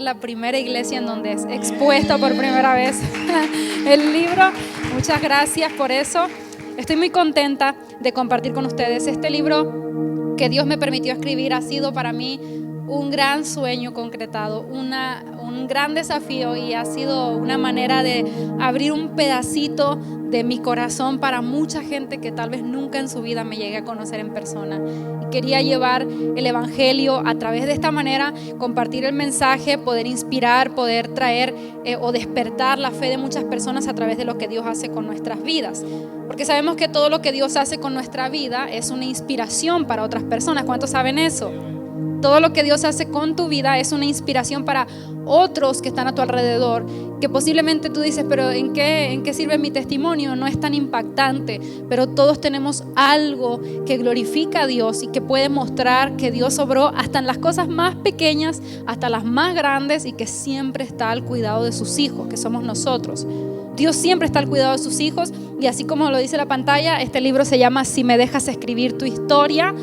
la primera iglesia en donde es expuesta por primera vez el libro. Muchas gracias por eso. Estoy muy contenta de compartir con ustedes este libro que Dios me permitió escribir. Ha sido para mí un gran sueño concretado, un gran desafío, y ha sido una manera de abrir un pedacito de mi corazón para mucha gente que tal vez nunca en su vida me llegue a conocer en persona. Y quería llevar el evangelio a través de esta manera, compartir el mensaje, poder inspirar, poder traer o despertar la fe de muchas personas a través de lo que Dios hace con nuestras vidas. Porque sabemos que todo lo que Dios hace con nuestra vida es una inspiración para otras personas. ¿Cuántos saben eso? Todo lo que Dios hace con tu vida es una inspiración para otros que están a tu alrededor, que posiblemente tú dices, pero ¿en qué sirve mi testimonio? No es tan impactante, pero todos tenemos algo que glorifica a Dios y que puede mostrar que Dios obró hasta en las cosas más pequeñas, hasta las más grandes, y que siempre está al cuidado de sus hijos, que somos nosotros. Dios siempre está al cuidado de sus hijos, y así como lo dice la pantalla, este libro se llama Si me dejas escribir tu historia.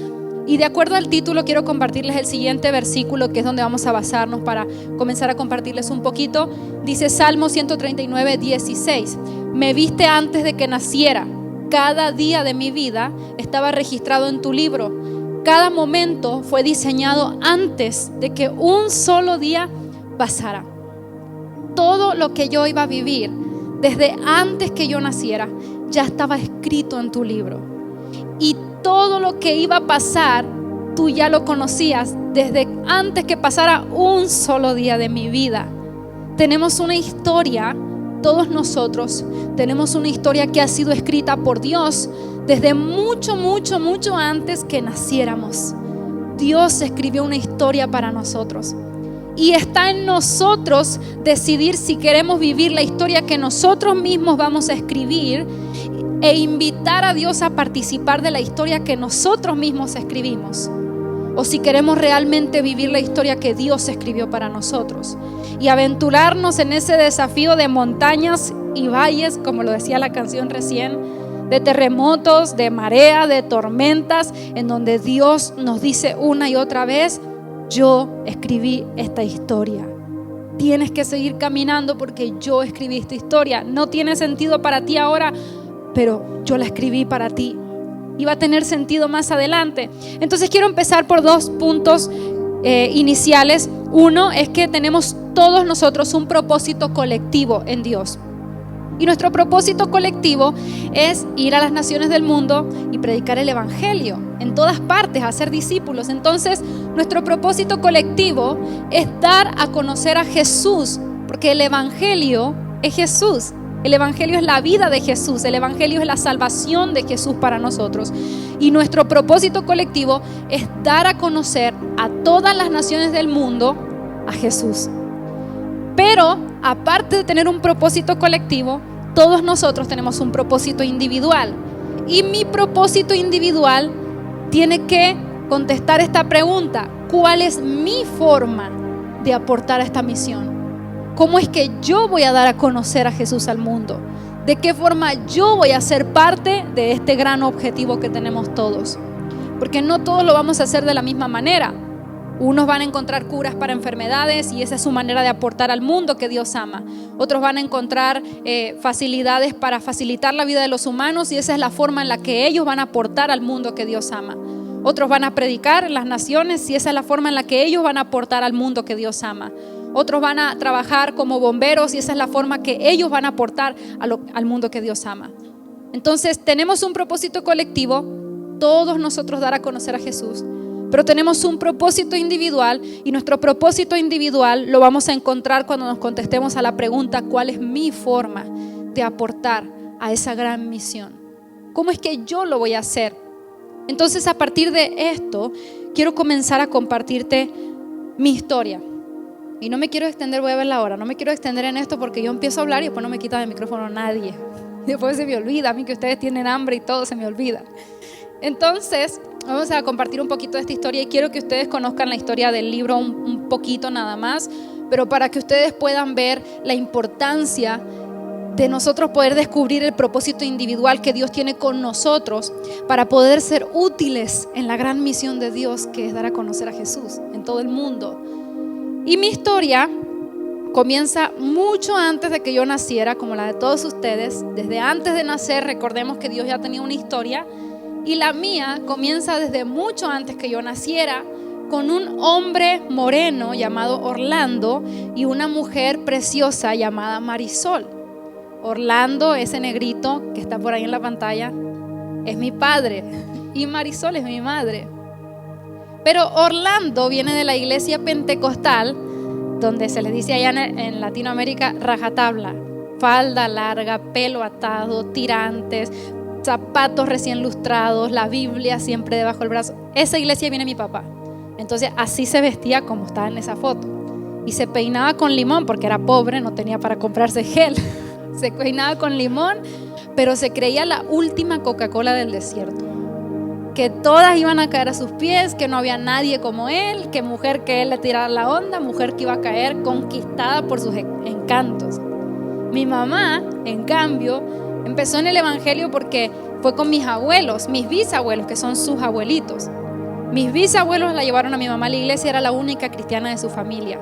Y de acuerdo al título quiero compartirles el siguiente versículo, que es donde vamos a basarnos para comenzar a compartirles un poquito. Dice Salmo 139, 16: me viste antes de que naciera, cada día de mi vida estaba registrado en tu libro, cada momento fue diseñado antes de que un solo día pasara. Todo lo que yo iba a vivir desde antes que yo naciera ya estaba escrito en tu libro, y todo lo que iba a pasar, tú ya lo conocías desde antes que pasara un solo día de mi vida. Tenemos una historia, todos nosotros tenemos una historia que ha sido escrita por Dios desde mucho, mucho, mucho antes que naciéramos. Dios escribió una historia para nosotros, y está en nosotros decidir si queremos vivir la historia que nosotros mismos vamos a escribir e invitar a Dios a participar de la historia que nosotros mismos escribimos, o si queremos realmente vivir la historia que Dios escribió para nosotros y aventurarnos en ese desafío de montañas y valles, como lo decía la canción recién, de terremotos, de marea, de tormentas, en donde Dios nos dice una y otra vez: yo escribí esta historia. Tienes que seguir caminando porque yo escribí esta historia. No tiene sentido para ti ahora, pero yo la escribí para ti y va a tener sentido más adelante. Entonces quiero empezar por dos puntos iniciales. Uno es que tenemos todos nosotros un propósito colectivo en Dios, y nuestro propósito colectivo es ir a las naciones del mundo y predicar el evangelio en todas partes, hacer discípulos. Entonces nuestro propósito colectivo es dar a conocer a Jesús, porque el evangelio es Jesús. El evangelio es la vida de Jesús, el evangelio es la salvación de Jesús para nosotros. Y nuestro propósito colectivo es dar a conocer a todas las naciones del mundo a Jesús. Pero aparte de tener un propósito colectivo, todos nosotros tenemos un propósito individual. Y mi propósito individual tiene que contestar esta pregunta: ¿cuál es mi forma de aportar a esta misión? ¿Cómo es que yo voy a dar a conocer a Jesús al mundo? ¿De qué forma yo voy a ser parte de este gran objetivo que tenemos todos? Porque no todos lo vamos a hacer de la misma manera. Unos van a encontrar curas para enfermedades y esa es su manera de aportar al mundo que Dios ama. Otros van a encontrar facilidades para facilitar la vida de los humanos y esa es la forma en la que ellos van a aportar al mundo que Dios ama. Otros van a predicar en las naciones y esa es la forma en la que ellos van a aportar al mundo que Dios ama. Otros van a trabajar como bomberos y esa es la forma que ellos van a aportar al mundo que Dios ama. Entonces tenemos un propósito colectivo, todos nosotros dar a conocer a Jesús, pero tenemos un propósito individual, y nuestro propósito individual lo vamos a encontrar cuando nos contestemos a la pregunta: ¿cuál es mi forma de aportar a esa gran misión? ¿Cómo es que yo lo voy a hacer? Entonces a partir de esto quiero comenzar a compartirte mi historia. Y no me quiero extender, voy a ver la hora, no me quiero extender en esto porque yo empiezo a hablar y después no me quita el micrófono nadie. Después se me olvida, a mí que ustedes tienen hambre y todo se me olvida. Entonces vamos a compartir un poquito de esta historia y quiero que ustedes conozcan la historia del libro un poquito nada más, pero para que ustedes puedan ver la importancia de nosotros poder descubrir el propósito individual que Dios tiene con nosotros para poder ser útiles en la gran misión de Dios, que es dar a conocer a Jesús en todo el mundo. Y mi historia comienza mucho antes de que yo naciera, como la de todos ustedes. Desde antes de nacer, recordemos que Dios ya tenía una historia. Y la mía comienza desde mucho antes que yo naciera, con un hombre moreno llamado Orlando y una mujer preciosa llamada Marisol. Orlando, ese negrito que está por ahí en la pantalla, es mi padre y Marisol es mi madre. Pero Orlando viene de la iglesia pentecostal, donde se le dice allá en Latinoamérica rajatabla, falda larga, pelo atado, tirantes, zapatos recién lustrados, la Biblia siempre debajo del brazo. Esa iglesia viene mi papá. Entonces así se vestía como estaba en esa foto. Y se peinaba con limón porque era pobre, no tenía para comprarse gel. Se peinaba con limón, pero se creía la última Coca-Cola del desierto. Que todas iban a caer a sus pies, que no había nadie como él, que mujer que él le tirara la onda, mujer que iba a caer conquistada por sus encantos. Mi mamá, en cambio, empezó en el evangelio porque fue con mis abuelos, mis bisabuelos, que son sus abuelitos. Mis bisabuelos la llevaron a mi mamá a la iglesia, era la única cristiana de su familia.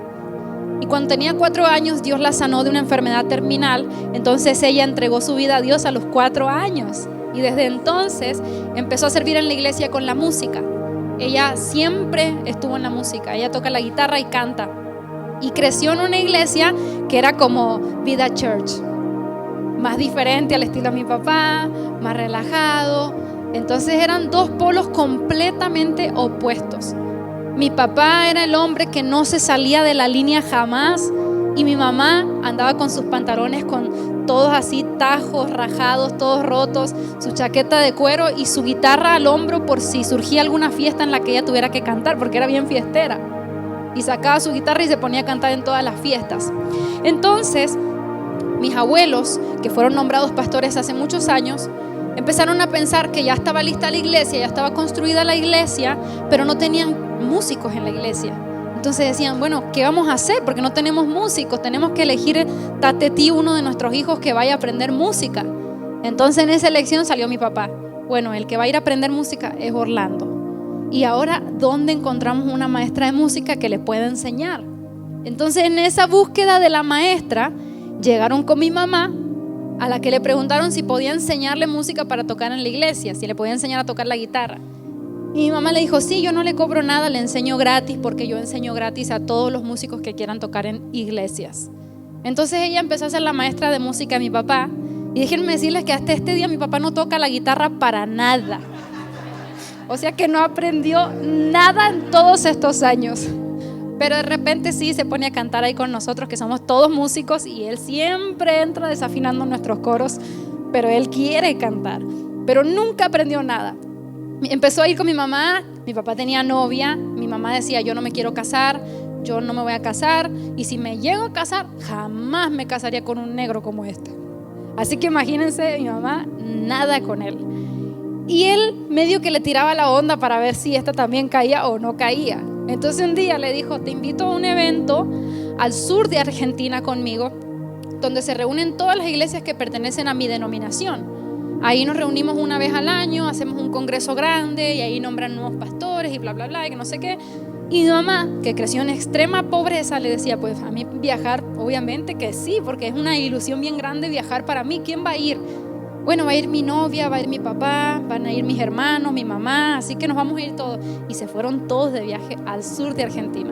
Y cuando tenía 4 años, Dios la sanó de una enfermedad terminal. Entonces ella entregó su vida a Dios a los 4 años. Y desde entonces empezó a servir en la iglesia con la música. Ella siempre estuvo en la música. Ella toca la guitarra y canta. Y creció en una iglesia que era como Vida Church. Más diferente al estilo de mi papá, más relajado. Entonces eran 2 polos completamente opuestos. Mi papá era el hombre que no se salía de la línea jamás, y mi mamá andaba con sus pantalones con todos así tajos, rajados, todos rotos, su chaqueta de cuero y su guitarra al hombro por si surgía alguna fiesta en la que ella tuviera que cantar, porque era bien fiestera. Y sacaba su guitarra y se ponía a cantar en todas las fiestas. Entonces, mis abuelos, que fueron nombrados pastores hace muchos años, empezaron a pensar que ya estaba lista la iglesia, ya estaba construida la iglesia, pero no tenían músicos en la iglesia. Entonces decían, bueno, ¿qué vamos a hacer? Porque no tenemos músicos, tenemos que elegir Tatetí, uno de nuestros hijos que vaya a aprender música. Entonces en esa elección salió mi papá. Bueno, el que va a ir a aprender música es Orlando. Y ahora, ¿dónde encontramos una maestra de música que le pueda enseñar? Entonces en esa búsqueda de la maestra, llegaron con mi mamá, a la que le preguntaron si podía enseñarle música para tocar en la iglesia, si le podía enseñar a tocar la guitarra. Y mi mamá le dijo, sí, yo no le cobro nada, le enseño gratis, porque yo enseño gratis a todos los músicos que quieran tocar en iglesias. Entonces ella empezó a ser la maestra de música de mi papá. Y déjenme decirles que hasta este día mi papá no toca la guitarra para nada. O sea que no aprendió nada en todos estos años. Pero de repente sí se pone a cantar ahí con nosotros, que somos todos músicos, y él siempre entra desafinando nuestros coros, pero él quiere cantar, pero nunca aprendió nada. Empezó a ir con mi mamá, mi papá tenía novia, mi mamá decía, yo no me quiero casar, yo no me voy a casar, y si me llego a casar, jamás me casaría con un negro como este. Así que imagínense, mi mamá, nada con él. Y él medio que le tiraba la onda para ver si esta también caía o no caía. Entonces un día le dijo, te invito a un evento al sur de Argentina conmigo, donde se reúnen todas las iglesias que pertenecen a mi denominación. Ahí nos reunimos una vez al año, hacemos un congreso grande y ahí nombran nuevos pastores y bla, bla, bla, y que no sé qué. Y mi mamá, que creció en extrema pobreza, le decía, pues a mí viajar, obviamente que sí, porque es una ilusión bien grande viajar para mí. ¿Quién va a ir? Bueno, va a ir mi novia, va a ir mi papá, van a ir mis hermanos, mi mamá, así que nos vamos a ir todos. Y se fueron todos de viaje al sur de Argentina.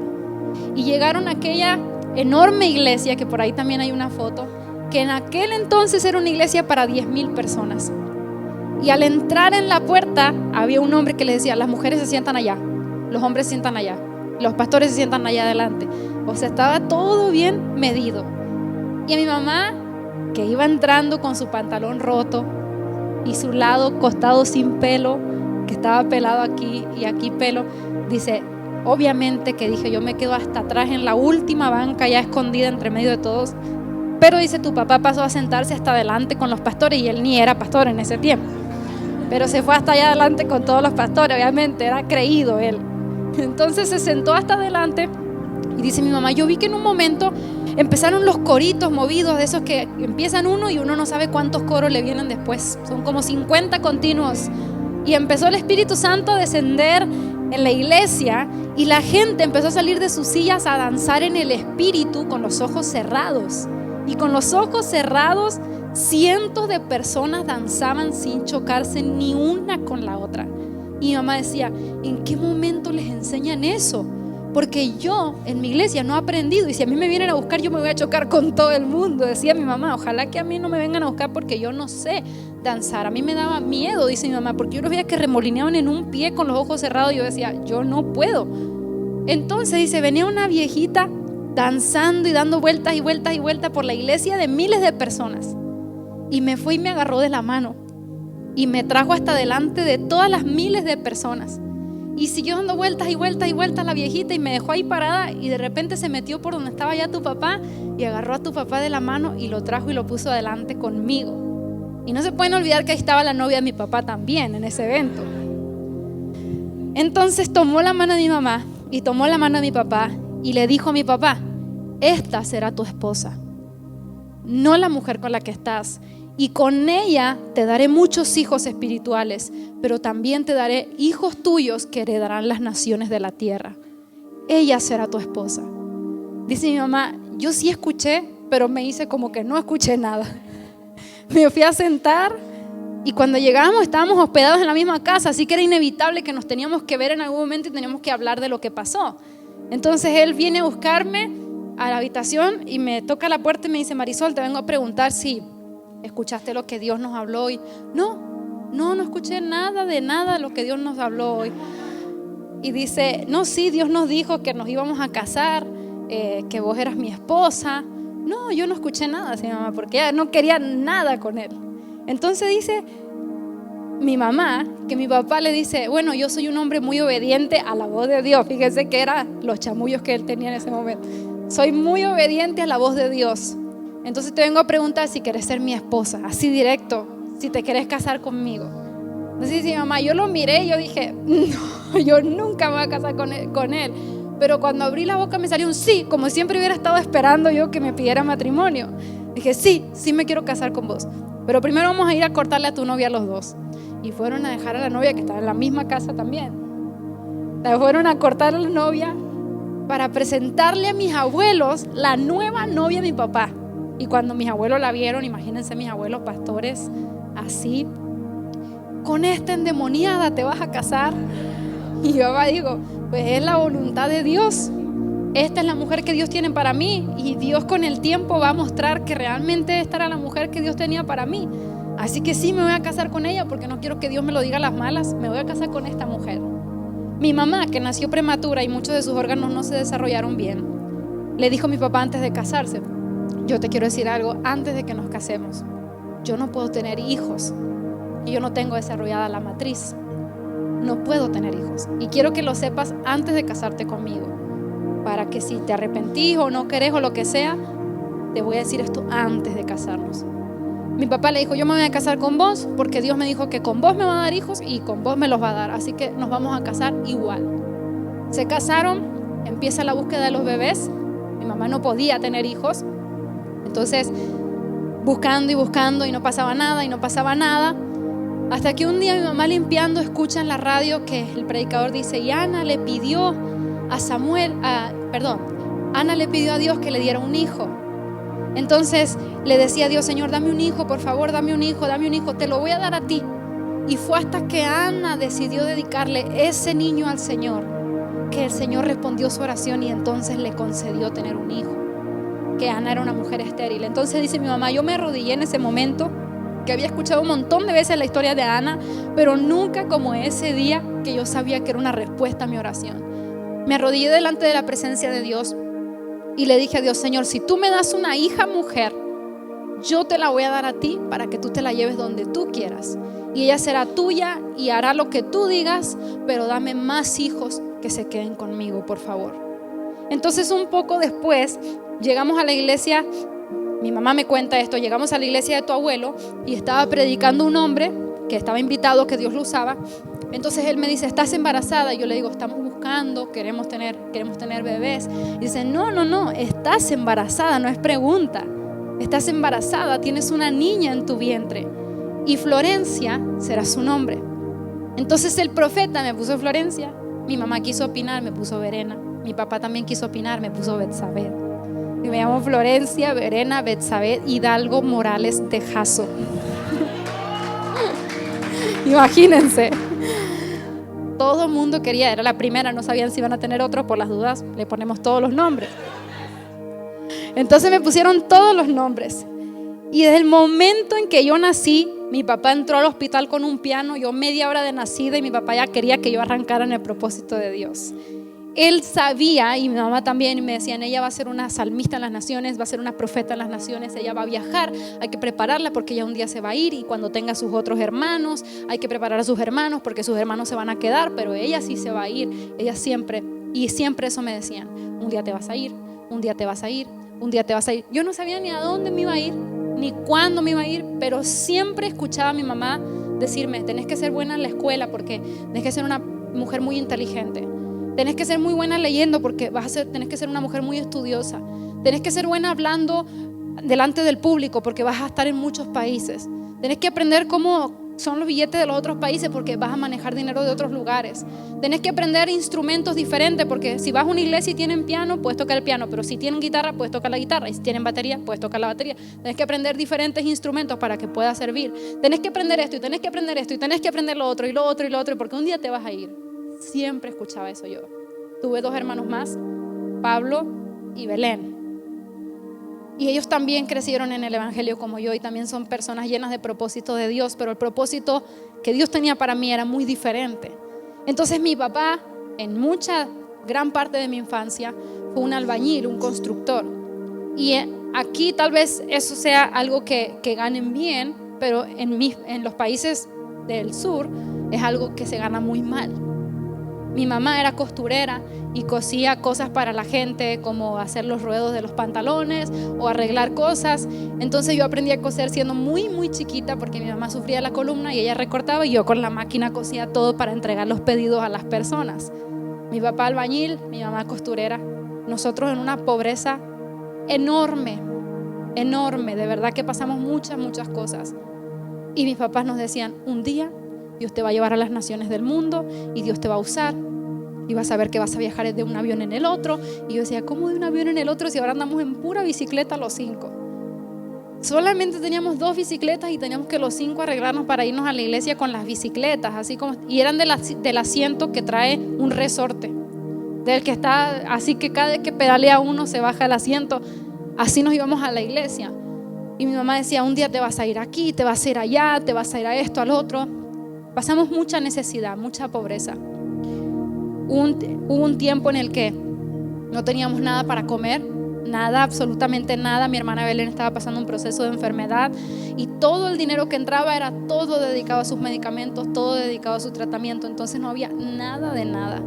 Y llegaron a aquella enorme iglesia, que por ahí también hay una foto, que en aquel entonces era una iglesia para 10,000 personas. Y al entrar en la puerta había un hombre que les decía, las mujeres se sientan allá, los hombres se sientan allá, los pastores se sientan allá adelante. O sea, estaba todo bien medido. Y a mi mamá, que iba entrando con su pantalón roto y su lado costado sin pelo, que estaba pelado aquí y aquí pelo, dice, obviamente que dije, yo me quedo hasta atrás en la última banca ya escondida entre medio de todos. Pero dice, tu papá pasó a sentarse hasta adelante con los pastores, y él ni era pastor en ese tiempo, pero se fue hasta allá adelante con todos los pastores, obviamente era creído él. Entonces se sentó hasta adelante y dice mi mamá, yo vi que en un momento empezaron los coritos movidos, de esos que empiezan uno y uno no sabe cuántos coros le vienen después, son como 50 continuos, y empezó el Espíritu Santo a descender en la iglesia y la gente empezó a salir de sus sillas a danzar en el espíritu con los ojos cerrados. Y con los ojos cerrados, cientos de personas danzaban sin chocarse ni una con la otra. Y mi mamá decía, ¿en qué momento les enseñan eso? Porque yo en mi iglesia no he aprendido, y si a mí me vienen a buscar yo me voy a chocar con todo el mundo. Decía mi mamá, ojalá que a mí no me vengan a buscar porque yo no sé danzar. A mí me daba miedo, dice mi mamá, porque yo los veía que remolineaban en un pie con los ojos cerrados y yo decía, yo no puedo. Entonces dice, venía una viejita danzando y dando vueltas y vueltas y vueltas por la iglesia de miles de personas, y me fue y me agarró de la mano y me trajo hasta delante de todas las miles de personas. Y siguió dando vueltas y vueltas y vueltas la viejita y me dejó ahí parada, y de repente se metió por donde estaba ya tu papá y agarró a tu papá de la mano y lo trajo y lo puso adelante conmigo. Y no se pueden olvidar que ahí estaba la novia de mi papá también en ese evento. Entonces tomó la mano de mi mamá y tomó la mano de mi papá y le dijo a mi papá, esta será tu esposa, no la mujer con la que estás. Y con ella te daré muchos hijos espirituales, pero también te daré hijos tuyos que heredarán las naciones de la tierra. Ella será tu esposa. Dice mi mamá, yo sí escuché, pero me hice como que no escuché nada. Me fui a sentar y cuando llegábamos estábamos hospedados en la misma casa, así que era inevitable que nos teníamos que ver en algún momento y teníamos que hablar de lo que pasó. Entonces él viene a buscarme a la habitación y me toca la puerta y me dice, Marisol, te vengo a preguntar si ¿escuchaste lo que Dios nos habló hoy? No escuché nada de lo que Dios nos habló hoy. Y dice, no, sí, Dios nos dijo que nos íbamos a casar, que vos eras mi esposa. No, yo no escuché nada, sí, mamá, porque ella no quería nada con él. Entonces dice mi mamá que mi papá le dice, bueno, yo soy un hombre muy obediente a la voz de Dios. Fíjense que eran los chamullos que él tenía en ese momento. Soy muy obediente a la voz de Dios. Entonces te vengo a preguntar si quieres ser mi esposa, así directo, si te quieres casar conmigo. Entonces dice mamá, yo lo miré y yo dije, no, yo nunca me voy a casar con él. Pero cuando abrí la boca me salió un sí, como siempre hubiera estado esperando yo que me pidiera matrimonio. Dije, sí me quiero casar con vos. Pero primero vamos a ir a cortarle a tu novia los dos. Y fueron a dejar a la novia que estaba en la misma casa también. La fueron a cortar a la novia para presentarle a mis abuelos la nueva novia de mi papá. Y cuando mis abuelos la vieron, imagínense mis abuelos pastores así, con esta endemoniada te vas a casar. Y yo digo, pues es la voluntad de Dios. Esta es la mujer que Dios tiene para mí, y Dios con el tiempo va a mostrar que realmente esta era la mujer que Dios tenía para mí. Así que sí me voy a casar con ella, porque no quiero que Dios me lo diga a las malas. Me voy a casar con esta mujer. Mi mamá, que nació prematura y muchos de sus órganos no se desarrollaron bien, le dijo a mi papá antes de casarse, yo te quiero decir algo, antes de que nos casemos, yo no puedo tener hijos y yo no tengo desarrollada la matriz. No puedo tener hijos y quiero que lo sepas antes de casarte conmigo, para que si te arrepentís o no querés o lo que sea, te voy a decir esto antes de casarnos. Mi papá le dijo, yo me voy a casar con vos porque Dios me dijo que con vos me va a dar hijos y con vos me los va a dar, así que nos vamos a casar igual. Se casaron, empieza la búsqueda de los bebés. Mi mamá no podía tener hijos, entonces buscando y buscando y no pasaba nada, hasta que un día mi mamá limpiando escucha en la radio que el predicador dice, y Ana le pidió Ana le pidió a Dios que le diera un hijo. Entonces le decía a Dios, Señor, dame un hijo, por favor, dame un hijo, te lo voy a dar a ti. Y fue hasta que Ana decidió dedicarle ese niño al Señor, que el Señor respondió su oración y entonces le concedió tener un hijo, que Ana era una mujer estéril. Entonces dice mi mamá, yo me arrodillé en ese momento, que había escuchado un montón de veces la historia de Ana, pero nunca como ese día que yo sabía que era una respuesta a mi oración. Me arrodillé delante de la presencia de Dios y le dije a Dios, Señor, si tú me das una hija mujer, yo te la voy a dar a ti para que tú te la lleves donde tú quieras. Y ella será tuya y hará lo que tú digas, pero dame más hijos que se queden conmigo, por favor. Entonces un poco después llegamos a la iglesia, mi mamá me cuenta esto, llegamos a la iglesia de tu abuelo y estaba predicando un hombre que estaba invitado, que Dios lo usaba. Entonces él me dice, ¿estás embarazada? Y yo le digo, estamos buscando, queremos tener bebés. Y dice, no, estás embarazada, no es pregunta. Estás embarazada, tienes una niña en tu vientre y Florencia será su nombre. Entonces el profeta me puso Florencia, Mi mamá quiso opinar, me puso Verena. Mi papá también quiso opinar, me puso Betsabé. Y me llamo Florencia, Verena, Betsabé, Hidalgo, Morales de Jasso. Imagínense. Todo el mundo quería, era la primera, no sabían si iban a tener otro, por las dudas le ponemos todos los nombres. Entonces me pusieron todos los nombres. Y desde el momento en que yo nací, mi papá entró al hospital con un piano, yo media hora de nacida, y mi papá ya quería que yo arrancara en el propósito de Dios. Él sabía, y mi mamá también, y me decían, ella va a ser una salmista en las naciones, va a ser una profeta en las naciones, ella va a viajar, hay que prepararla porque ella un día se va a ir, y cuando tenga sus otros hermanos, hay que preparar a sus hermanos porque sus hermanos se van a quedar, pero ella sí se va a ir, ella siempre, y siempre eso me decían, un día te vas a ir, un día te vas a ir, un día te vas a ir. Yo no sabía ni a dónde me iba a ir, ni cuándo me iba a ir, pero siempre escuchaba a mi mamá decirme, tenés que ser buena en la escuela porque tenés que ser una mujer muy inteligente. Tenés que ser muy buena leyendo porque tenés que ser una mujer muy estudiosa. Tenés que ser buena hablando delante del público porque vas a estar en muchos países. Tenés que aprender cómo son los billetes de los otros países porque vas a manejar dinero de otros lugares. Tenés que aprender instrumentos diferentes porque si vas a una iglesia y tienen piano, puedes tocar el piano, pero si tienen guitarra, puedes tocar la guitarra, y si tienen batería, puedes tocar la batería. Tenés que aprender diferentes instrumentos para que puedas servir. Tenés que aprender esto y tenés que aprender esto y tenés que aprender lo otro y lo otro y lo otro, porque un día te vas a ir. Siempre escuchaba eso yo. Tuve 2 hermanos más, Pablo y Belén. Y ellos también crecieron en el evangelio como yo y también son personas llenas de propósito de Dios, pero el propósito que Dios tenía para mí era muy diferente. Entonces mi papá, en gran parte de mi infancia, fue un albañil, un constructor. Y aquí tal vez eso sea algo que ganen bien, pero en los países del sur es algo que se gana muy mal. Mi mamá era costurera y cosía cosas para la gente, como hacer los ruedos de los pantalones o arreglar cosas. Entonces yo aprendí a coser siendo muy muy chiquita porque mi mamá sufría la columna y ella recortaba y yo con la máquina cosía todo para entregar los pedidos a las personas. Mi papá albañil, mi mamá costurera. Nosotros en una pobreza enorme, enorme, de verdad que pasamos muchas cosas. Y mis papás nos decían, un día Dios te va a llevar a las naciones del mundo y Dios te va a usar y vas a ver que vas a viajar de un avión en el otro. Y yo decía, ¿cómo de un avión en el otro si ahora andamos en pura bicicleta los 5? Solamente teníamos 2 bicicletas y teníamos que los 5 arreglarnos para irnos a la iglesia con las bicicletas, así como, y eran del asiento que trae un resorte, del que está, así que cada vez que pedalea uno se baja el asiento. Así nos íbamos a la iglesia. Y mi mamá decía, un día te vas a ir aquí, te vas a ir allá, te vas a ir a esto, al otro. Pasamos mucha necesidad, mucha pobreza. Hubo un tiempo en el que no teníamos nada para comer, nada, absolutamente nada. Mi hermana Belén estaba pasando un proceso de enfermedad y todo el dinero que entraba era todo dedicado a sus medicamentos, todo dedicado a su tratamiento. Entonces no había nada de nada.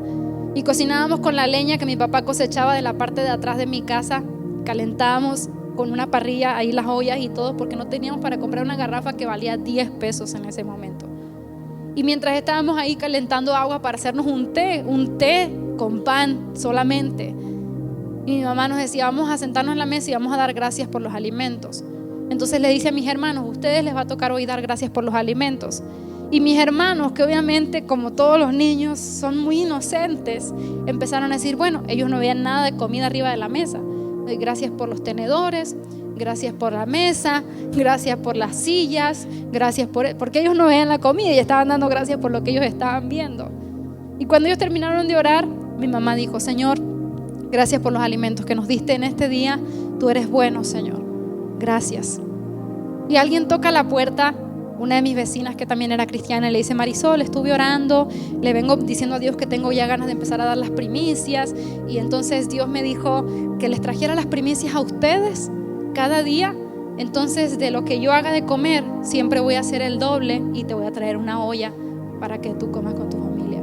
Y cocinábamos con la leña que mi papá cosechaba de la parte de atrás de mi casa. Calentábamos con una parrilla ahí las ollas y todo porque no teníamos para comprar una garrafa que valía 10 pesos en ese momento. Y mientras estábamos ahí calentando agua para hacernos un té con pan solamente. Y mi mamá nos decía, vamos a sentarnos en la mesa y vamos a dar gracias por los alimentos. Entonces le dice a mis hermanos, a ustedes les va a tocar hoy dar gracias por los alimentos. Y mis hermanos, que obviamente como todos los niños son muy inocentes, empezaron a decir, bueno, ellos no veían nada de comida arriba de la mesa. Gracias por los tenedores, gracias por la mesa, gracias por las sillas, gracias porque ellos no veían la comida y estaban dando gracias por lo que ellos estaban viendo. Y cuando ellos terminaron de orar, mi mamá dijo, Señor, gracias por los alimentos que nos diste en este día, tú eres bueno, Señor, gracias. Y alguien toca la puerta, una de mis vecinas que también era cristiana, le dice, Marisol, estuve orando, le vengo diciendo a Dios que tengo ya ganas de empezar a dar las primicias, y entonces Dios me dijo que les trajera las primicias a ustedes cada día. Entonces de lo que yo haga de comer siempre voy a hacer el doble y te voy a traer una olla para que tú comas con tu familia.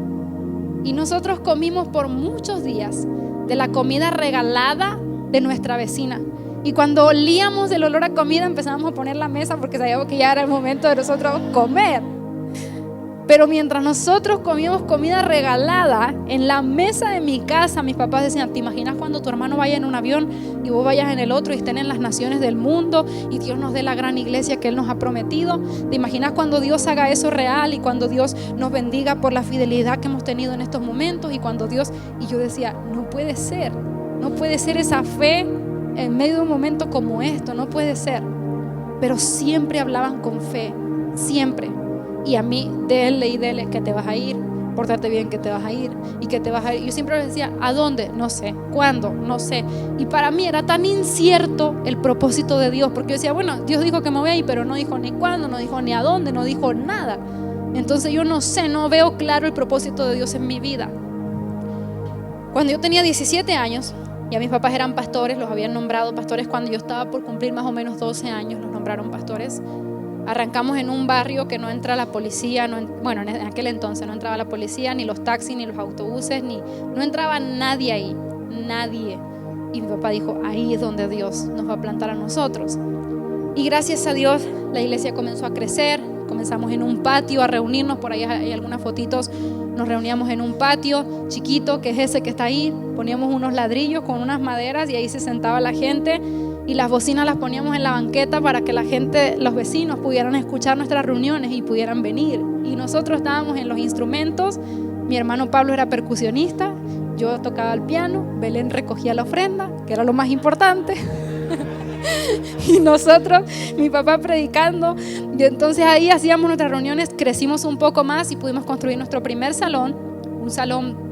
Y nosotros comimos por muchos días de la comida regalada de nuestra vecina. Y cuando olíamos el olor a comida empezábamos a poner la mesa porque sabíamos que ya era el momento de nosotros comer. Pero mientras nosotros comíamos comida regalada en la mesa de mi casa, mis papás decían: ¿te imaginas cuando tu hermano vaya en un avión y vos vayas en el otro y estén en las naciones del mundo y Dios nos dé la gran iglesia que Él nos ha prometido? ¿Te imaginas cuando Dios haga eso real y cuando Dios nos bendiga por la fidelidad que hemos tenido en estos momentos? Y cuando Dios... Y yo decía: no puede ser esa fe en medio de un momento como esto, no puede ser. Pero siempre hablaban con fe, siempre. Y a mí, dele, que te vas a ir, pórtate bien, que te vas a ir, y que te vas a ir. Yo siempre les decía: ¿a dónde? No sé. ¿Cuándo? No sé. Y para mí era tan incierto el propósito de Dios, porque yo decía: bueno, Dios dijo que me voy a ir, pero no dijo ni cuándo, no dijo ni a dónde, no dijo nada. Entonces yo no sé, no veo claro el propósito de Dios en mi vida. Cuando yo tenía 17 años, ya mis papás eran pastores, los habían nombrado pastores cuando yo estaba por cumplir más o menos 12 años, los nombraron pastores. Arrancamos en un barrio que no entra la policía, bueno, en aquel entonces no entraba la policía, ni los taxis, ni los autobuses, no entraba nadie ahí, nadie. Y mi papá dijo: ahí es donde Dios nos va a plantar a nosotros. Y gracias a Dios la iglesia comenzó a crecer, comenzamos en un patio a reunirnos, por ahí hay algunas fotitos, nos reuníamos en un patio chiquito, que es ese que está ahí, poníamos unos ladrillos con unas maderas y ahí se sentaba la gente. Y las bocinas las poníamos en la banqueta para que la gente, los vecinos, pudieran escuchar nuestras reuniones y pudieran venir. Y nosotros estábamos en los instrumentos. Mi hermano Pablo era percusionista, yo tocaba el piano, Belén recogía la ofrenda, que era lo más importante. Y nosotros, mi papá predicando. Y entonces ahí hacíamos nuestras reuniones, crecimos un poco más y pudimos construir nuestro primer salón, un salón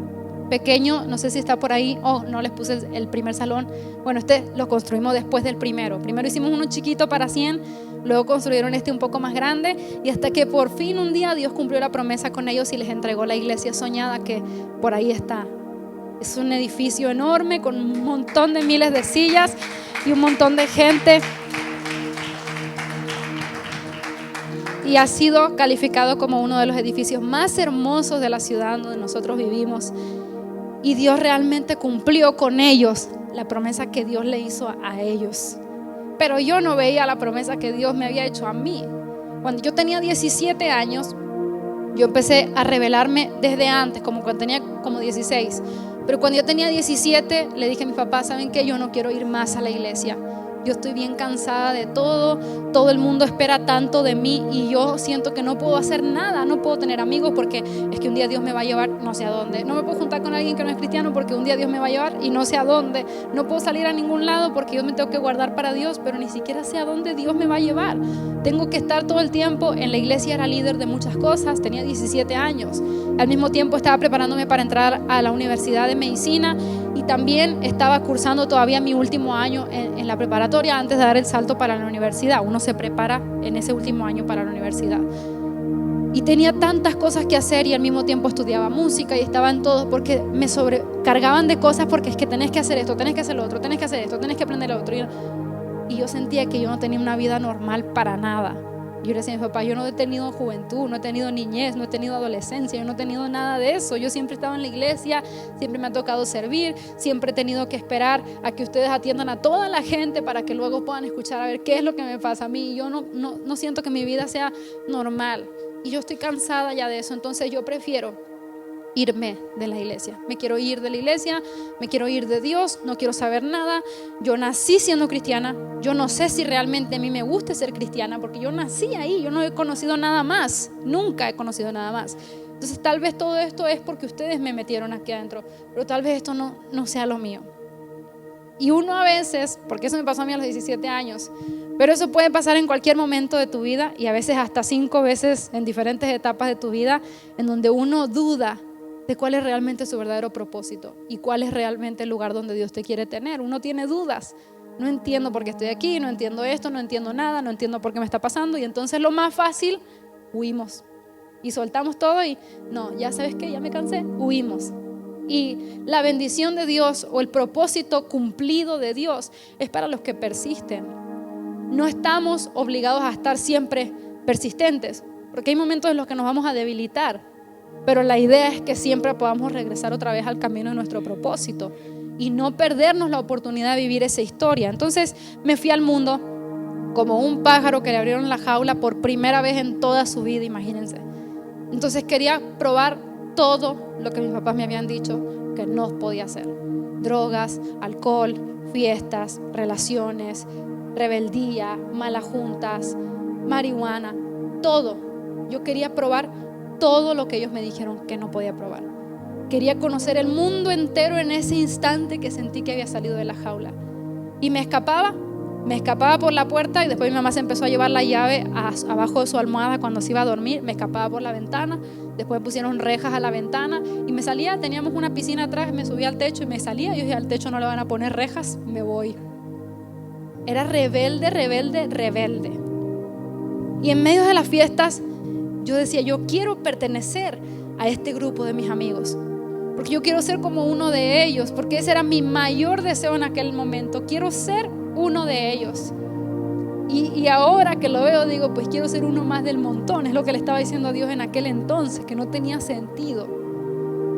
pequeño, no sé si está por ahí. No les puse el primer salón. Bueno, lo construimos después del primero. Primero hicimos uno chiquito para 100, luego construyeron un poco más grande, y hasta que por fin un día Dios cumplió la promesa con ellos y les entregó la iglesia soñada, que por ahí está. Es un edificio enorme con un montón de miles de sillas y un montón de gente. Y ha sido calificado como uno de los edificios más hermosos de la ciudad donde nosotros vivimos. Y Dios realmente cumplió con ellos la promesa que Dios le hizo a ellos. Pero yo no veía la promesa que Dios me había hecho a mí. Cuando yo tenía 17 años, yo empecé a rebelarme desde antes, como cuando tenía como 16. Pero cuando yo tenía 17, le dije a mi papá: ¿saben qué? Yo no quiero ir más a la iglesia. Yo estoy bien cansada de todo el mundo espera tanto de mí y yo siento que no puedo hacer nada, no puedo tener amigos porque es que un día Dios me va a llevar no sé a dónde. No me puedo juntar con alguien que no es cristiano porque un día Dios me va a llevar y no sé a dónde. No puedo salir a ningún lado porque yo me tengo que guardar para Dios, pero ni siquiera sé a dónde Dios me va a llevar. Tengo que estar todo el tiempo en la iglesia, era líder de muchas cosas, tenía 17 años. Al mismo tiempo estaba preparándome para entrar a la universidad de medicina y también estaba cursando todavía mi último año en la preparatoria antes de dar el salto para la universidad. Uno se prepara en ese último año para la universidad. Y tenía tantas cosas que hacer y al mismo tiempo estudiaba música y estaba en todo porque me sobrecargaban de cosas, porque es que tenés que hacer esto, tenés que hacer lo otro, tenés que hacer esto, tenés que aprender lo otro. Y yo sentía que yo no tenía una vida normal para nada. Yo le decía a mi papá: yo no he tenido juventud, no he tenido niñez, no he tenido adolescencia, yo no he tenido nada de eso. Yo siempre he estado en la iglesia, siempre me ha tocado servir, siempre he tenido que esperar a que ustedes atiendan a toda la gente para que luego puedan escuchar a ver qué es lo que me pasa a mí. Y yo no siento que mi vida sea normal y yo estoy cansada ya de eso. Entonces yo prefiero irme de la iglesia. Me quiero ir de la iglesia, me quiero ir de Dios, no quiero saber nada. Yo nací siendo cristiana. Yo no sé si realmente a mí me gusta ser cristiana porque yo nací ahí, yo no he conocido nada más, nunca he conocido nada más. Entonces tal vez todo esto es porque ustedes me metieron aquí adentro, pero tal vez esto no sea lo mío. Y uno a veces, porque eso me pasó a mí a los 17 años, pero eso puede pasar en cualquier momento de tu vida y a veces hasta 5 veces en diferentes etapas de tu vida, en donde uno duda de cuál es realmente su verdadero propósito y cuál es realmente el lugar donde Dios te quiere tener. Uno tiene dudas. No entiendo por qué estoy aquí, no entiendo esto, no entiendo nada, no entiendo por qué me está pasando. Y entonces lo más fácil, huimos. Y soltamos todo y no, ya sabes qué, ya me cansé, huimos. Y la bendición de Dios o el propósito cumplido de Dios es para los que persisten. No estamos obligados a estar siempre persistentes, porque hay momentos en los que nos vamos a debilitar. Pero la idea es que siempre podamos regresar otra vez al camino de nuestro propósito y no perdernos la oportunidad de vivir esa historia. Entonces me fui al mundo como un pájaro que le abrieron la jaula por primera vez en toda su vida, imagínense. Entonces quería probar todo lo que mis papás me habían dicho que no podía hacer. Drogas, alcohol, fiestas, relaciones, rebeldía, malas juntas, marihuana, todo. Yo quería probar todo lo que ellos me dijeron que no podía probar. Quería conocer el mundo entero en ese instante que sentí que había salido de la jaula. Y me escapaba por la puerta, y después mi mamá se empezó a llevar la llave abajo de su almohada cuando se iba a dormir. Me escapaba por la ventana, después pusieron rejas a la ventana y me salía. Teníamos una piscina atrás, me subía al techo y me salía. Yo dije, al techo no le van a poner rejas, me voy. Era rebelde. Y en medio de las fiestas yo decía, yo quiero pertenecer a este grupo de mis amigos, porque yo quiero ser como uno de ellos, porque ese era mi mayor deseo en aquel momento. Quiero ser uno de ellos. Y ahora que lo veo, digo, pues quiero ser uno más del montón. Es lo que le estaba diciendo a Dios en aquel entonces, que no tenía sentido,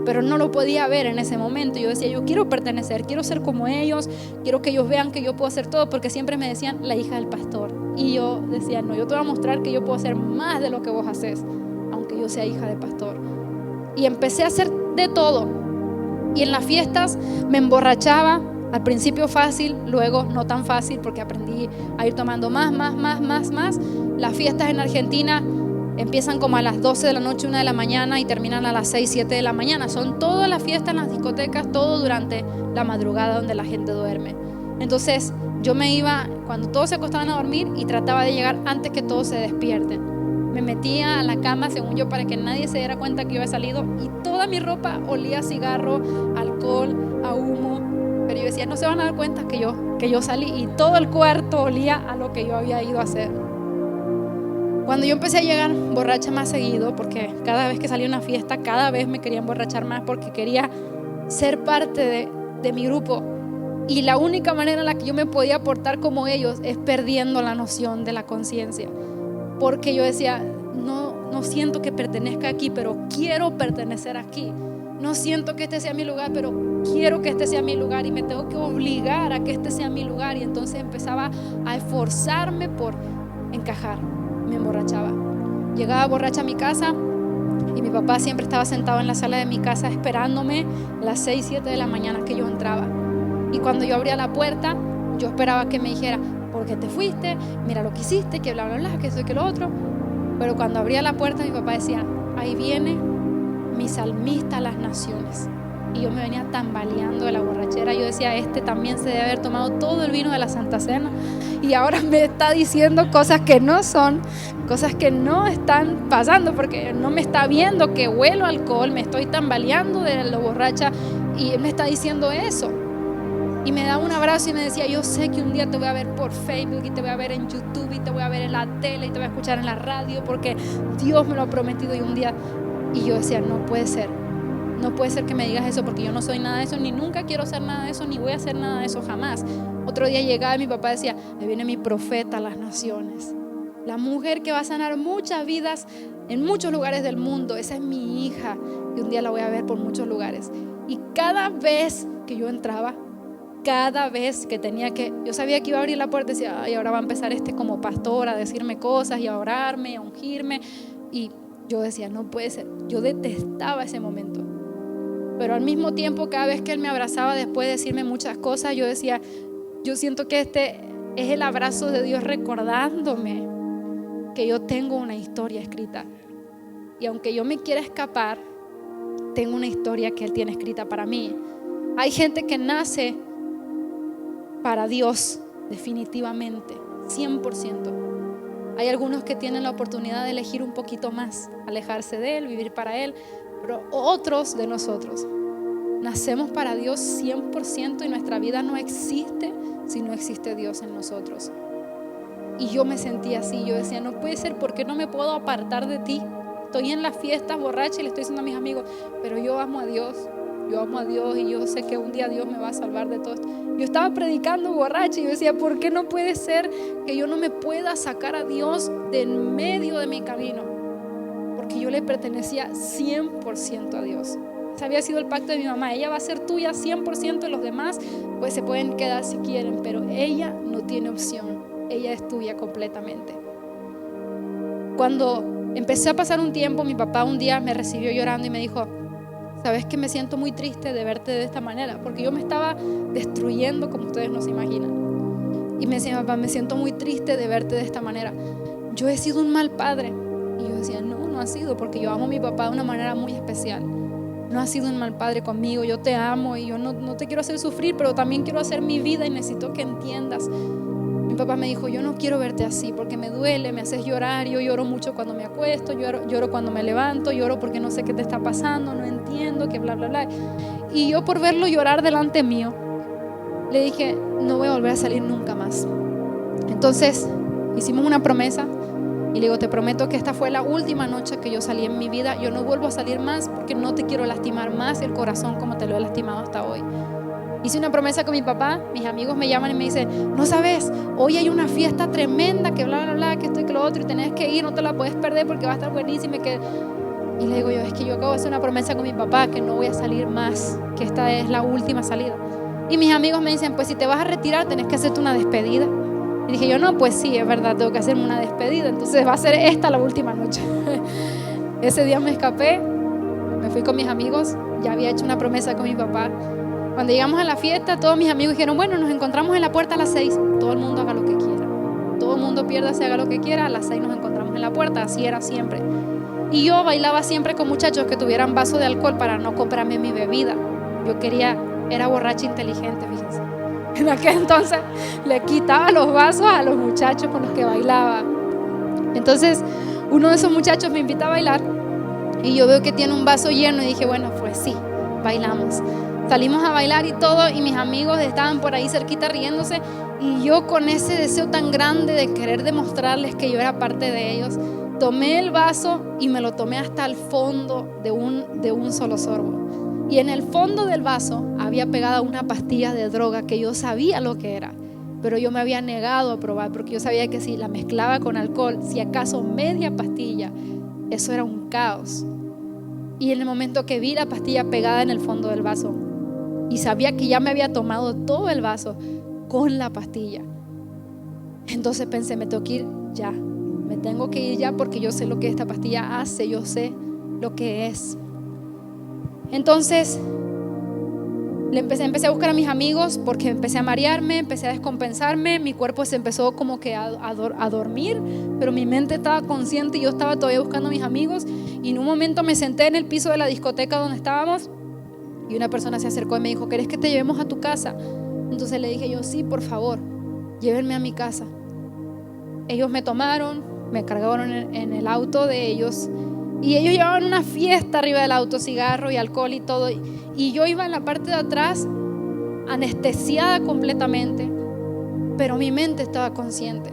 pero no lo podía ver en ese momento. Yo decía, yo quiero pertenecer, quiero ser como ellos, quiero que ellos vean que yo puedo hacer todo, porque siempre me decían la hija del pastor. Y yo decía, no, yo te voy a mostrar que yo puedo hacer más de lo que vos haces, aunque yo sea hija de pastor. Y empecé a hacer de todo. Y en las fiestas me emborrachaba. Al principio fácil, luego no tan fácil, porque aprendí a ir tomando más. Las fiestas en Argentina empiezan como a las 12 de la noche, 1 de la mañana y terminan a las 6, 7 de la mañana. Son todas las fiestas en las discotecas, todo durante la madrugada donde la gente duerme. Entonces yo me iba cuando todos se acostaban a dormir y trataba de llegar antes que todos se despierten. Me metía a la cama, según yo, para que nadie se diera cuenta que yo había salido, y toda mi ropa olía a cigarro, alcohol, a humo. Pero yo decía, no se van a dar cuenta que yo salí, y todo el cuarto olía a lo que yo había ido a hacer. Cuando yo empecé a llegar borracha más seguido, porque cada vez que salía a una fiesta, cada vez me quería emborrachar más, porque quería ser parte de mi grupo. Y la única manera en la que yo me podía portar como ellos es perdiendo la noción de la conciencia. Porque yo decía, no siento que pertenezca aquí, pero quiero pertenecer aquí. No siento que este sea mi lugar, pero quiero que este sea mi lugar, y me tengo que obligar a que este sea mi lugar. Y entonces empezaba a esforzarme por encajar. Me emborrachaba. Llegaba borracha a mi casa y mi papá siempre estaba sentado en la sala de mi casa esperándome a las 6, 7 de la mañana que yo entraba. Y cuando yo abría la puerta, yo esperaba que me dijera, ¿por qué te fuiste? Mira lo que hiciste, que bla, bla, bla, que eso y que lo otro. Pero cuando abría la puerta, mi papá decía, ahí viene mi salmista a las naciones. Y yo me venía tambaleando de la borrachera. Yo decía, este también se debe haber tomado todo el vino de la Santa Cena, y ahora me está diciendo cosas que no son, cosas que no están pasando, porque no me está viendo que huelo alcohol, me estoy tambaleando de lo borracha, y él me está diciendo eso. Y me daba un abrazo y me decía, yo sé que un día te voy a ver por Facebook, y te voy a ver en YouTube, y te voy a ver en la tele, y te voy a escuchar en la radio, porque Dios me lo ha prometido. Y un día, y yo decía, no puede ser que me digas eso, porque yo no soy nada de eso, ni nunca quiero ser nada de eso, ni voy a hacer nada de eso jamás. Otro día llegaba y mi papá decía, ahí viene mi profeta a las naciones, la mujer que va a sanar muchas vidas en muchos lugares del mundo. Esa es mi hija, y un día la voy a ver por muchos lugares. Y cada vez que yo entraba, cada vez que yo sabía que iba a abrir la puerta, decía, ay, ahora va a empezar como pastor a decirme cosas y a orarme, a ungirme. Y yo decía, no puede ser. Yo detestaba ese momento. Pero al mismo tiempo, cada vez que él me abrazaba después de decirme muchas cosas, yo decía, yo siento que este es el abrazo de Dios recordándome que yo tengo una historia escrita. Y aunque yo me quiera escapar, tengo una historia que Él tiene escrita para mí. Hay gente que nace para Dios, definitivamente, 100%. Hay algunos que tienen la oportunidad de elegir un poquito más, alejarse de Él, vivir para Él. Pero otros de nosotros nacemos para Dios 100%, y nuestra vida no existe si no existe Dios en nosotros. Y yo me sentía así. Yo decía, no puede ser, ¿por qué no me puedo apartar de ti? Estoy en las fiestas borracha y le estoy diciendo a mis amigos, pero yo amo a Dios. Yo amo a Dios y yo sé que un día Dios me va a salvar de todo esto. Yo estaba predicando borracha y yo decía, ¿por qué no puede ser que yo no me pueda sacar a Dios de en medio de mi camino? Porque yo le pertenecía 100% a Dios. Ese había sido el pacto de mi mamá. Ella va a ser tuya 100%, y los demás pues se pueden quedar si quieren, pero ella no tiene opción. Ella es tuya completamente. Cuando empecé a pasar un tiempo. Mi papá un día me recibió llorando y me dijo: sabes que me siento muy triste de verte de esta manera, porque yo me estaba destruyendo como ustedes no se imaginan. Y me decía: papá, me siento muy triste de verte de esta manera. Yo he sido un mal padre. Y yo decía: no ha sido, porque yo amo a mi papá de una manera muy especial. No ha sido un mal padre conmigo. Yo te amo y yo no te quiero hacer sufrir, pero también quiero hacer mi vida y necesito que entiendas. Mi papá me dijo: yo no quiero verte así porque me duele, me haces llorar. Yo lloro mucho cuando me acuesto, lloro cuando me levanto, lloro porque no sé qué te está pasando, no entiendo, que bla, bla, bla. Y yo, por verlo llorar delante mío, le dije: no voy a volver a salir nunca más. Entonces hicimos una promesa y le digo: te prometo que esta fue la última noche que yo salí en mi vida. Yo no vuelvo a salir más porque no te quiero lastimar más el corazón como te lo he lastimado hasta hoy. Hice una promesa con mi papá. Mis amigos me llaman y me dicen: no sabes, hoy hay una fiesta tremenda, que bla, bla, bla, que esto y que lo otro, y tenés que ir, no te la puedes perder porque va a estar buenísima. Y le digo yo: es que yo acabo de hacer una promesa con mi papá que no voy a salir más, que esta es la última salida. Y mis amigos me dicen: pues si te vas a retirar tenés que hacerte una despedida. Y dije yo: no, pues sí, es verdad, tengo que hacerme una despedida, entonces va a ser esta la última noche. Ese día me escapé, me fui con mis amigos. Ya había hecho una promesa con mi papá. Cuando llegamos a la fiesta, todos mis amigos dijeron: bueno, nos encontramos en la puerta a las 6. Todo el mundo haga lo que quiera, todo el mundo piérdase, haga lo que quiera. A las 6 nos encontramos en la puerta. Así era siempre. Y yo bailaba siempre con muchachos que tuvieran vaso de alcohol para no comprarme mi bebida. Yo era borracha inteligente, fíjense. En aquel entonces le quitaba los vasos a los muchachos con los que bailaba. Entonces uno de esos muchachos me invita a bailar y yo veo que tiene un vaso lleno y dije: bueno, pues sí, bailamos. Salimos a bailar y todo, y mis amigos estaban por ahí cerquita riéndose, y yo, con ese deseo tan grande de querer demostrarles que yo era parte de ellos, tomé el vaso y me lo tomé hasta el fondo de un solo sorbo. Y en el fondo del vaso había pegada una pastilla de droga que yo sabía lo que era, pero yo me había negado a probar, porque yo sabía que si la mezclaba con alcohol, si acaso media pastilla, eso era un caos. Y en el momento que vi la pastilla pegada en el fondo del vaso y sabía que ya me había tomado todo el vaso con la pastilla, entonces pensé: me tengo que ir ya, me tengo que ir ya, porque yo sé lo que esta pastilla hace, yo sé lo que es. Entonces empecé a buscar a mis amigos, porque empecé a marearme, empecé a descompensarme, mi cuerpo se empezó como que a dormir, pero mi mente estaba consciente y yo estaba todavía buscando a mis amigos. Y en un momento me senté en el piso de la discoteca donde estábamos, y una persona se acercó y me dijo: ¿querés que te llevemos a tu casa? Entonces le dije yo: sí, por favor, llévenme a mi casa. Ellos me tomaron, me cargaron en el auto de ellos, y ellos llevaban una fiesta arriba del auto, cigarro y alcohol y todo, y yo iba en la parte de atrás anestesiada completamente, pero mi mente estaba consciente.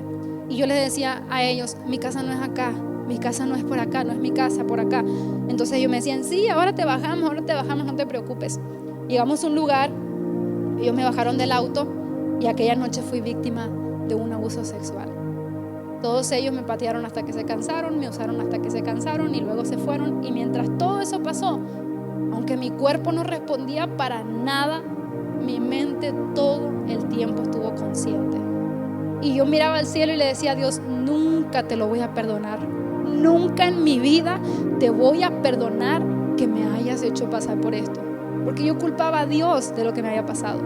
Y yo les decía a ellos: mi casa no es acá, mi casa no es por acá, no es mi casa, por acá. Entonces ellos me decían: sí, ahora te bajamos, no te preocupes. Llegamos a un lugar, ellos me bajaron del auto, y aquella noche fui víctima de un abuso sexual. Todos ellos me patearon hasta que se cansaron, me usaron hasta que se cansaron, y luego se fueron. Y mientras todo eso pasó, aunque mi cuerpo no respondía para nada, mi mente todo el tiempo estuvo consciente. Y yo miraba al cielo y le decía a Dios: nunca te lo voy a perdonar, nunca en mi vida te voy a perdonar que me hayas hecho pasar por esto, porque yo culpaba a Dios de lo que me había pasado.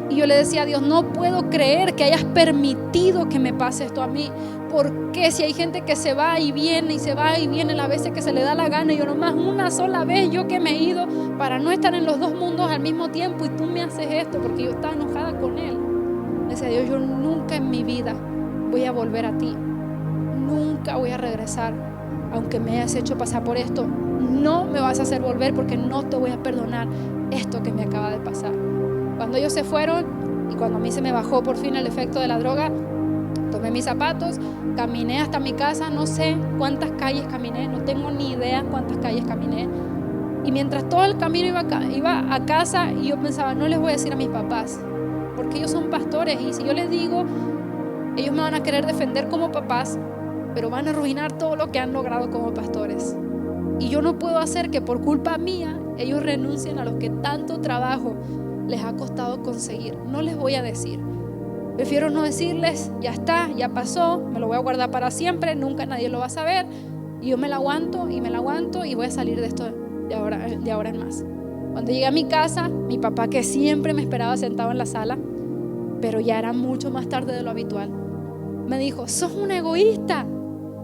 Y yo le decía a Dios: no puedo creer que hayas permitido que me pase esto a mí, porque si hay gente que se va y viene y se va y viene las veces que se le da la gana, y yo nomás una sola vez yo que me he ido para no estar en los dos mundos al mismo tiempo, y tú me haces esto, porque yo estaba enojada con él. Le decía a Dios: yo nunca en mi vida voy a volver a ti, nunca voy a regresar, aunque me hayas hecho pasar por esto, no me vas a hacer volver, porque no te voy a perdonar esto que me acaba de pasar. Cuando ellos se fueron y cuando a mí se me bajó por fin el efecto de la droga, tomé mis zapatos, caminé hasta mi casa. No sé cuántas calles caminé, no tengo ni idea cuántas calles caminé. Y mientras todo el camino iba a casa, y yo pensaba: no les voy a decir a mis papás, porque ellos son pastores, y si yo les digo, ellos me van a querer defender como papás, pero van a arruinar todo lo que han logrado como pastores. Y yo no puedo hacer que por culpa mía ellos renuncien a lo que tanto trabajo les ha costado conseguir. No les voy a decir. Prefiero no decirles: ya está, ya pasó, me lo voy a guardar para siempre, nunca nadie lo va a saber. Y yo me la aguanto y voy a salir de esto de ahora en más. Cuando llegué a mi casa, mi papá, que siempre me esperaba sentado en la sala, pero ya era mucho más tarde de lo habitual, me dijo: sos una egoísta.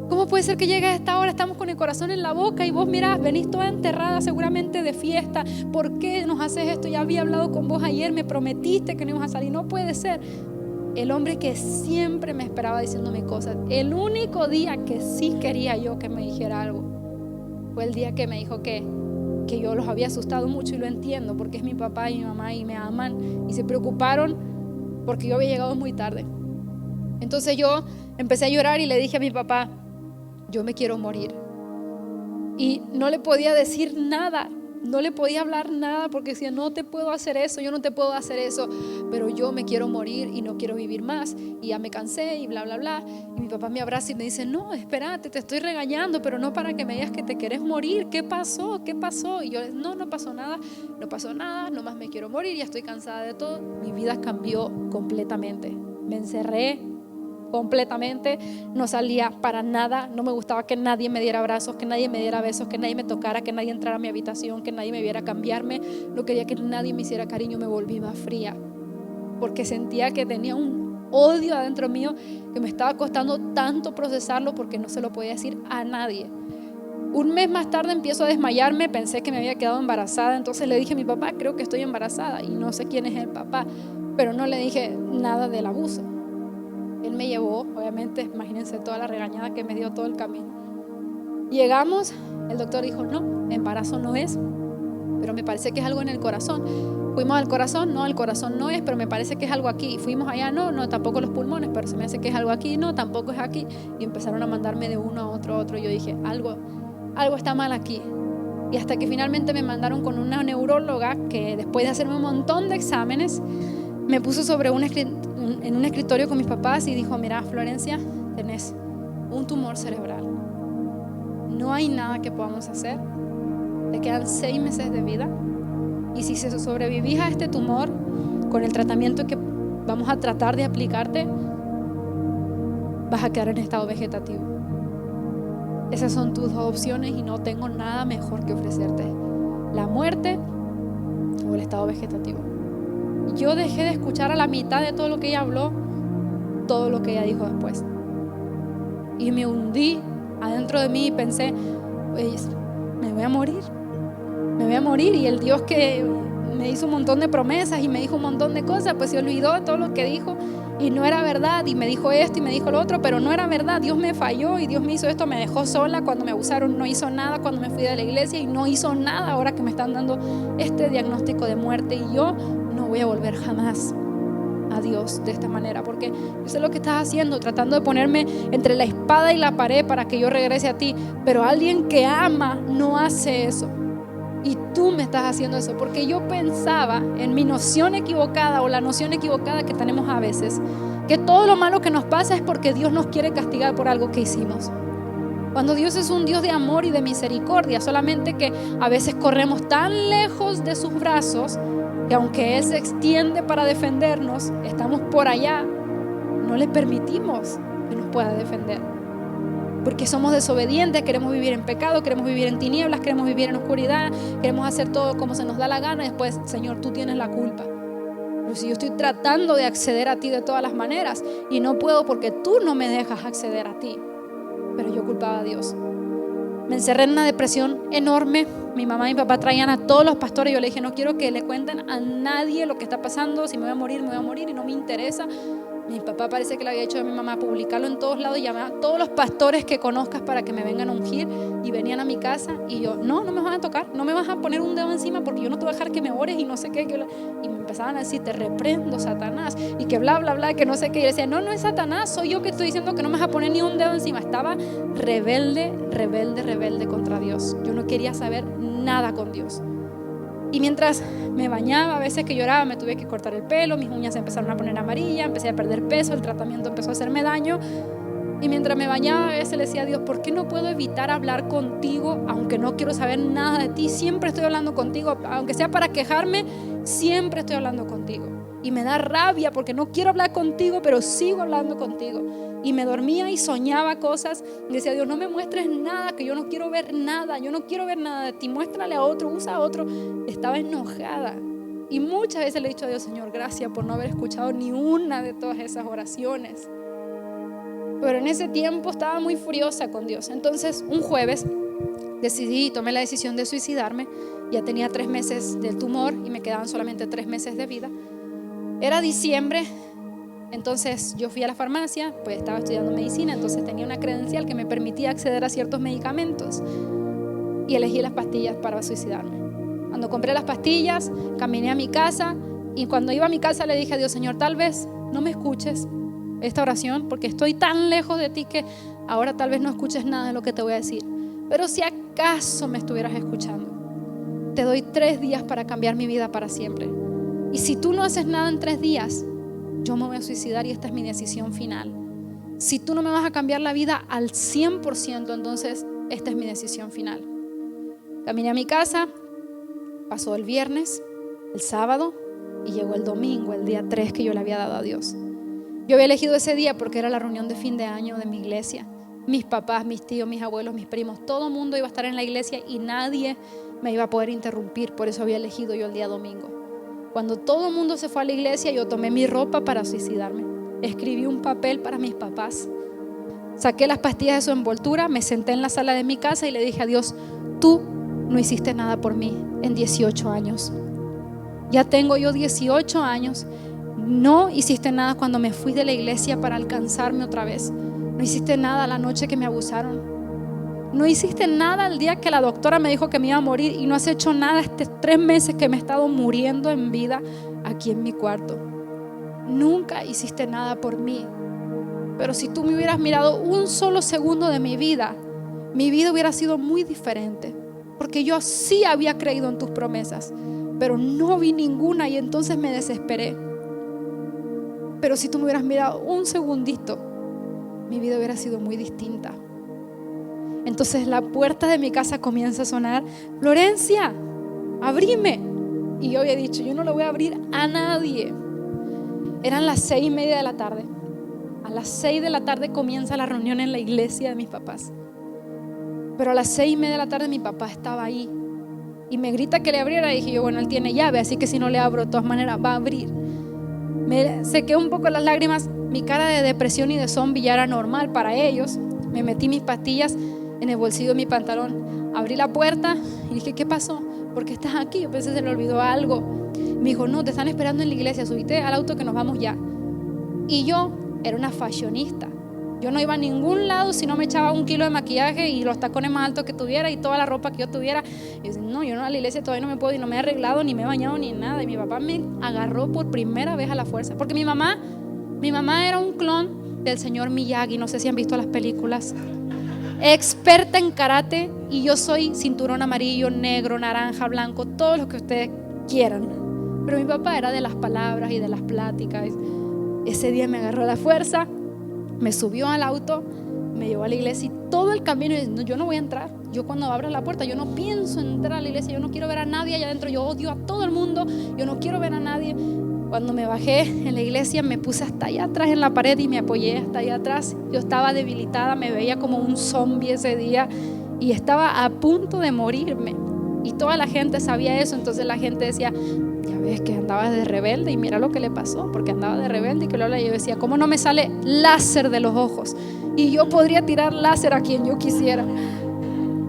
¿Cómo puede ser que llegues a esta hora? Estamos con el corazón en la boca y vos mirás, venís toda enterrada seguramente de fiesta. ¿Por qué nos haces esto? Ya había hablado con vos ayer, me prometiste que no ibas a salir. No puede ser. El hombre que siempre me esperaba diciéndome cosas, el único día que sí quería yo que me dijera algo, fue el día que me dijo que yo los había asustado mucho, y lo entiendo porque es mi papá y mi mamá y me aman y se preocuparon porque yo había llegado muy tarde. Entonces yo empecé a llorar y le dije a mi papá: yo me quiero morir. Y no le podía decir nada, no le podía hablar nada porque decía: no te puedo hacer eso, yo no te puedo hacer eso, pero yo me quiero morir y no quiero vivir más y ya me cansé y bla bla bla. Y mi papá me abraza y me dice: no, espérate, te estoy regañando, pero no para que me digas que te querés morir. ¿Qué pasó? ¿Qué pasó? Y yo: no pasó nada, nomás me quiero morir, ya estoy cansada de todo. Mi vida cambió completamente, me encerré completamente, no salía para nada, no me gustaba que nadie me diera abrazos, que nadie me diera besos, que nadie me tocara, que nadie entrara a mi habitación, que nadie me viera cambiarme, no quería que nadie me hiciera cariño, me volví más fría porque sentía que tenía un odio adentro mío que me estaba costando tanto procesarlo porque no se lo podía decir a nadie. Un mes más tarde empiezo a desmayarme, pensé que me había quedado embarazada, entonces le dije a mi papá: creo que estoy embarazada, y no sé quién es el papá, pero no le dije nada del abuso. Él me llevó, obviamente, imagínense toda la regañada que me dio todo el camino. Llegamos, el doctor dijo: no, embarazo no es, pero me parece que es algo en el corazón. Fuimos al corazón: no, el corazón no es, pero me parece que es algo aquí. Fuimos allá: no, tampoco los pulmones, pero se me hace que es algo aquí, no, tampoco es aquí. Y empezaron a mandarme de uno a otro. Yo dije: algo está mal aquí. Y hasta que finalmente me mandaron con una neuróloga que, después de hacerme un montón de exámenes, me puso en un escritorio con mis papás y dijo: mira, Florencia, tenés un tumor cerebral, no hay nada que podamos hacer, te quedan 6 meses de vida, y si sobrevivís a este tumor con el tratamiento que vamos a tratar de aplicarte, vas a quedar en estado vegetativo. Esas son tus 2 opciones y no tengo nada mejor que ofrecerte: la muerte o el estado vegetativo. Yo dejé de escuchar a la mitad de todo lo que ella habló, todo lo que ella dijo después, y me hundí adentro de mí y pensé: pues, me voy a morir, y el Dios que me hizo un montón de promesas y me dijo un montón de cosas, pues se olvidó de todo lo que dijo y no era verdad, y me dijo esto y me dijo lo otro, pero no era verdad. Dios me falló y Dios me hizo esto, me dejó sola cuando me abusaron, no hizo nada cuando me fui de la iglesia, y no hizo nada ahora que me están dando este diagnóstico de muerte, y yo no voy a volver jamás a Dios de esta manera, porque yo sé lo que estás haciendo, tratando de ponerme entre la espada y la pared para que yo regrese a ti, pero alguien que ama no hace eso, y tú me estás haciendo eso, porque yo pensaba en mi noción equivocada, o la noción equivocada que tenemos a veces, que todo lo malo que nos pasa es porque Dios nos quiere castigar por algo que hicimos, cuando Dios es un Dios de amor y de misericordia, solamente que a veces corremos tan lejos de sus brazos que aunque Él se extiende para defendernos, estamos por allá, no le permitimos que nos pueda defender, porque somos desobedientes, queremos vivir en pecado, queremos vivir en tinieblas, queremos vivir en oscuridad, queremos hacer todo como se nos da la gana, y después: Señor, tú tienes la culpa. Pero si yo estoy tratando de acceder a ti de todas las maneras y no puedo porque tú no me dejas acceder a ti, pero yo culpaba a Dios. Me encerré en una depresión enorme. Mi mamá y mi papá traían a todos los pastores. Yo le dije: no quiero que le cuenten a nadie lo que está pasando. Si me voy a morir y no me interesa. Mi papá parece que le había hecho a mi mamá publicarlo en todos lados, y llamar a todos los pastores que conozcas para que me vengan a ungir, y venían a mi casa, y yo: no me vas a tocar, no me vas a poner un dedo encima porque yo no te voy a dejar que me ores y no sé qué. Y me empezaban a decir: te reprendo, Satanás, y que bla bla bla, que no sé qué. Y yo decía: no es Satanás, soy yo que estoy diciendo que no me vas a poner ni un dedo encima. Estaba rebelde contra Dios. Yo no quería saber nada con Dios. Y mientras me bañaba, a veces que lloraba, me tuve que cortar el pelo, mis uñas se empezaron a poner amarillas, empecé a perder peso, el tratamiento empezó a hacerme daño. Y mientras me bañaba, a veces le decía a Dios: ¿por qué no puedo evitar hablar contigo? Aunque no quiero saber nada de ti, siempre estoy hablando contigo, aunque sea para quejarme, siempre estoy hablando contigo. Y me da rabia porque no quiero hablar contigo, pero sigo hablando contigo. y me dormía y soñaba cosas. Y decía, Dios, no me muestres nada, que yo no quiero ver nada. Yo no quiero ver nada de ti. Muéstrale a otro, usa a otro. Estaba enojada. Y muchas veces le he dicho a Dios, Señor, gracias por no haber escuchado ni una de todas esas oraciones. Pero en ese tiempo estaba muy furiosa con Dios. Entonces, un jueves decidí y tomé la decisión de suicidarme. Ya tenía 3 meses del tumor y me quedaban solamente 3 meses de vida. Era diciembre, entonces yo fui a la farmacia, pues estaba estudiando medicina, entonces tenía una credencial que me permitía acceder a ciertos medicamentos y elegí las pastillas para suicidarme. Cuando compré las pastillas, caminé a mi casa y cuando iba a mi casa le dije a Dios, Señor, tal vez no me escuches esta oración porque estoy tan lejos de ti que ahora tal vez no escuches nada de lo que te voy a decir. Pero si acaso me estuvieras escuchando, te doy 3 días para cambiar mi vida para siempre. Y si tú no haces nada en 3 días, yo me voy a suicidar y esta es mi decisión final. Si tú no me vas a cambiar la vida al 100%, entonces esta es mi decisión final. Caminé a mi casa, pasó el viernes, el sábado y llegó el domingo, el día 3 que yo le había dado a Dios. Yo había elegido ese día porque era la reunión de fin de año de mi iglesia. Mis papás, mis tíos, mis abuelos, mis primos, todo el mundo iba a estar en la iglesia y nadie me iba a poder interrumpir. Por eso había elegido yo el día domingo. Cuando todo el mundo se fue a la iglesia, yo tomé mi ropa para suicidarme. Escribí un papel para mis papás. Saqué las pastillas de su envoltura, me senté en la sala de mi casa y le dije a Dios, tú no hiciste nada por mí en 18 años. Ya tengo yo 18 años. No hiciste nada cuando me fui de la iglesia para alcanzarme otra vez. No hiciste nada la noche que me abusaron. No hiciste nada el día que la doctora me dijo que me iba a morir y no has hecho nada estos 3 meses que me he estado muriendo en vida aquí en mi cuarto. Nunca hiciste nada por mí. Pero si tú me hubieras mirado un solo segundo de mi vida hubiera sido muy diferente. Porque yo sí había creído en tus promesas, pero no vi ninguna y entonces me desesperé. Pero si tú me hubieras mirado un segundito, mi vida hubiera sido muy distinta. Entonces la puerta de mi casa comienza a sonar, Florencia, abrime. Y yo había dicho, yo no le voy a abrir a nadie. Eran las 6:30 de la tarde. A las 6 de la tarde comienza la reunión en la iglesia de mis papás. Pero a las 6:30 de la tarde mi papá estaba ahí y me grita que le abriera. Y dije yo, bueno, él tiene llave, así que si no le abro, de todas maneras va a abrir. Me sequé un poco las lágrimas. Mi cara de depresión y de zombie ya era normal para ellos. Me metí mis pastillas en el bolsillo de mi pantalón. Abrí la puerta y dije, ¿qué pasó? ¿Por qué estás aquí? Yo pensé que se le olvidó algo. Me dijo, no, te están esperando en la iglesia. Subite al auto que nos vamos ya. Y yo era una fashionista. Yo no iba a ningún lado si no me echaba 1 kilo de maquillaje y los tacones más altos que tuviera y toda la ropa que yo tuviera. Y yo decía, no, yo no a la iglesia todavía no me puedo y no me he arreglado, ni me he bañado, ni nada. Y mi papá me agarró por primera vez a la fuerza. Porque mi mamá era un clon del señor Miyagi. No sé si han visto las películas. Experta en karate y yo soy cinturón amarillo, negro, naranja, blanco, todo lo que ustedes quieran. Pero mi papá era de las palabras y de las pláticas. Ese día me agarró a la fuerza. Me subió al auto, me llevó a la iglesia y todo el camino yo no voy a entrar. Yo cuando abra la puerta, yo no pienso entrar a la iglesia, yo no quiero ver a nadie allá adentro, yo odio a todo el mundo, yo no quiero ver a nadie. Cuando me bajé en la iglesia me puse hasta allá atrás en la pared y me apoyé hasta allá atrás. Yo estaba debilitada, me veía como un zombie ese día y estaba a punto de morirme. Y toda la gente sabía eso, entonces la gente decía, ya ves que andaba de rebelde y mira lo que le pasó, porque andaba de rebelde y que lo yo decía, ¿cómo no me sale láser de los ojos? Y yo podría tirar láser a quien yo quisiera.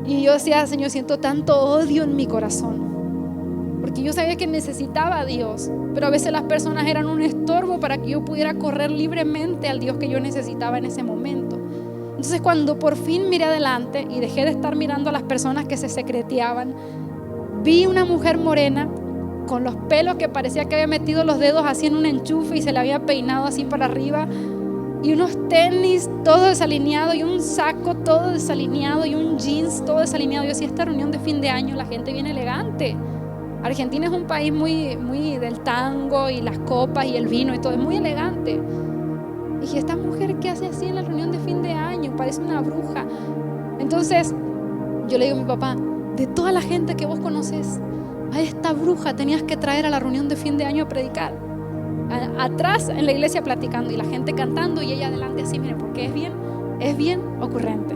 Y yo decía, Señor, siento tanto odio en mi corazón, porque yo sabía que necesitaba a Dios, pero a veces las personas eran un estorbo para que yo pudiera correr libremente al Dios que yo necesitaba en ese momento. Entonces cuando por fin miré adelante y dejé de estar mirando a las personas que se secreteaban, vi una mujer morena con los pelos que parecía que había metido los dedos así en un enchufe y se le había peinado así para arriba, y unos tenis todo desalineado y un saco todo desalineado y un jeans todo desalineado. Yo decía, esta reunión de fin de año la gente viene elegante. Argentina es un país muy, muy del tango y las copas y el vino y todo, es muy elegante. Y dije, esta mujer ¿qué hace así en la reunión de fin de año? Parece una bruja. Entonces yo le digo a mi papá, de toda la gente que vos conoces, a esta bruja tenías que traer a la reunión de fin de año a predicar. atrás en la iglesia platicando y la gente cantando y ella adelante así, miren, porque es bien ocurrente.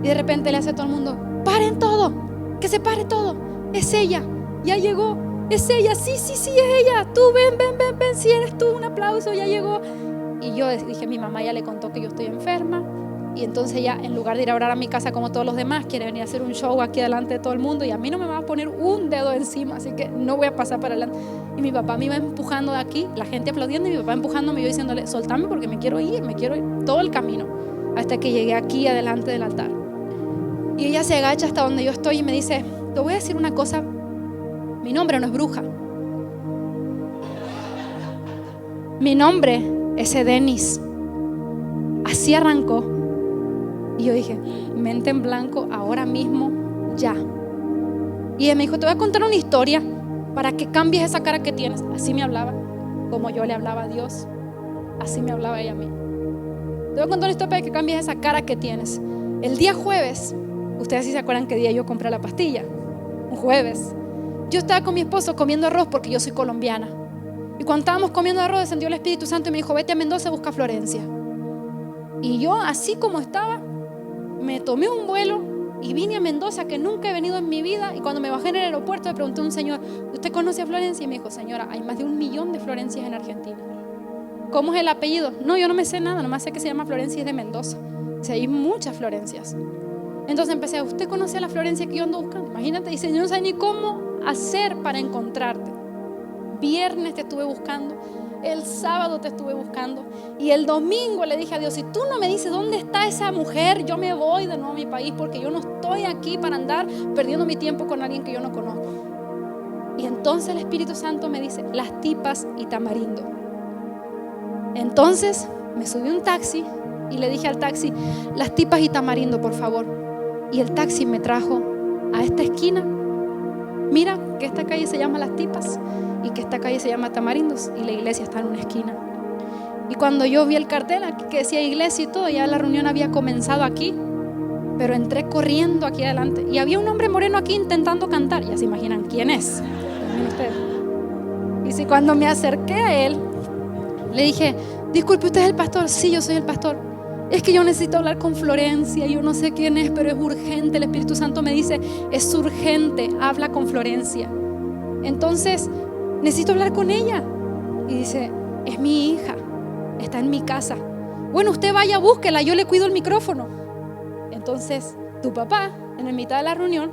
Y de repente le hace a todo el mundo: paren todo, que se pare todo, es ella, ya llegó, es ella, sí, es ella, tú ven, si eres tú, un aplauso, ya llegó. Y yo dije, mi mamá ya le contó que yo estoy enferma. Y entonces ella, en lugar de ir a orar a mi casa como todos los demás, quiere venir a hacer un show aquí delante de todo el mundo. Y a mí no me va a poner un dedo encima, así que no voy a pasar para adelante. Y mi papá me iba empujando de aquí, la gente aplaudiendo, y mi papá empujándome, y yo diciéndole: soltame porque me quiero ir todo el camino. Hasta que llegué aquí adelante del altar. Y ella se agacha hasta donde yo estoy y me dice: te voy a decir una cosa, mi nombre no es bruja. Mi nombre es Edenis. Así arrancó. Y yo dije: mente en blanco, ahora mismo, ya. Y ella me dijo: te voy a contar una historia para que cambies esa cara que tienes. Así me hablaba, como yo le hablaba a Dios, así me hablaba ella a mí. Te voy a contar una historia para que cambies esa cara que tienes. El día jueves, ustedes sí se acuerdan qué día yo compré la pastilla, un jueves. Yo estaba con mi esposo comiendo arroz porque yo soy colombiana. Y cuando estábamos comiendo arroz, descendió el Espíritu Santo y me dijo: vete a Mendoza, busca a Florencia. Y yo, así como estaba, me tomé un vuelo y vine a Mendoza, que nunca he venido en mi vida. Y cuando me bajé en el aeropuerto, le pregunté a un señor: ¿usted conoce a Florencia? Y me dijo: señora, hay más de 1 millón de Florencias en Argentina. ¿Cómo es el apellido? No, yo no me sé nada, nomás sé que se llama Florencia y es de Mendoza. O sea, hay muchas Florencias. Entonces empecé: ¿usted conoce a la Florencia que yo ando buscando? Imagínate, dice: yo no sé ni cómo hacer para encontrarte. Viernes te estuve buscando, el sábado te estuve buscando, y el domingo le dije a Dios: si tú no me dices dónde está esa mujer, yo me voy de nuevo a mi país, porque yo no estoy aquí para andar perdiendo mi tiempo con alguien que yo no conozco. Y entonces el Espíritu Santo me dice: Las Tipas y Tamarindo. Entonces me subí a un taxi y le dije al taxi: Las Tipas y Tamarindo, por favor. Y el taxi me trajo a esta esquina. Mira que esta calle se llama Las Tipas y que esta calle se llama Tamarindos, y la iglesia está en una esquina. Y cuando yo vi el cartel aquí que decía iglesia y todo, ya la reunión había comenzado aquí, pero entré corriendo aquí adelante y había un hombre moreno aquí intentando cantar. Ya se imaginan quién es. Y si cuando me acerqué a él, le dije: disculpe, ¿usted es el pastor? Sí, yo soy el pastor. Es que yo necesito hablar con Florencia, yo no sé quién es, pero es urgente. El Espíritu Santo me dice: es urgente, habla con Florencia. Entonces necesito hablar con ella. Y dice: es mi hija, está en mi casa. Bueno, usted vaya, búsquela, yo le cuido el micrófono. Entonces tu papá, en la mitad de la reunión,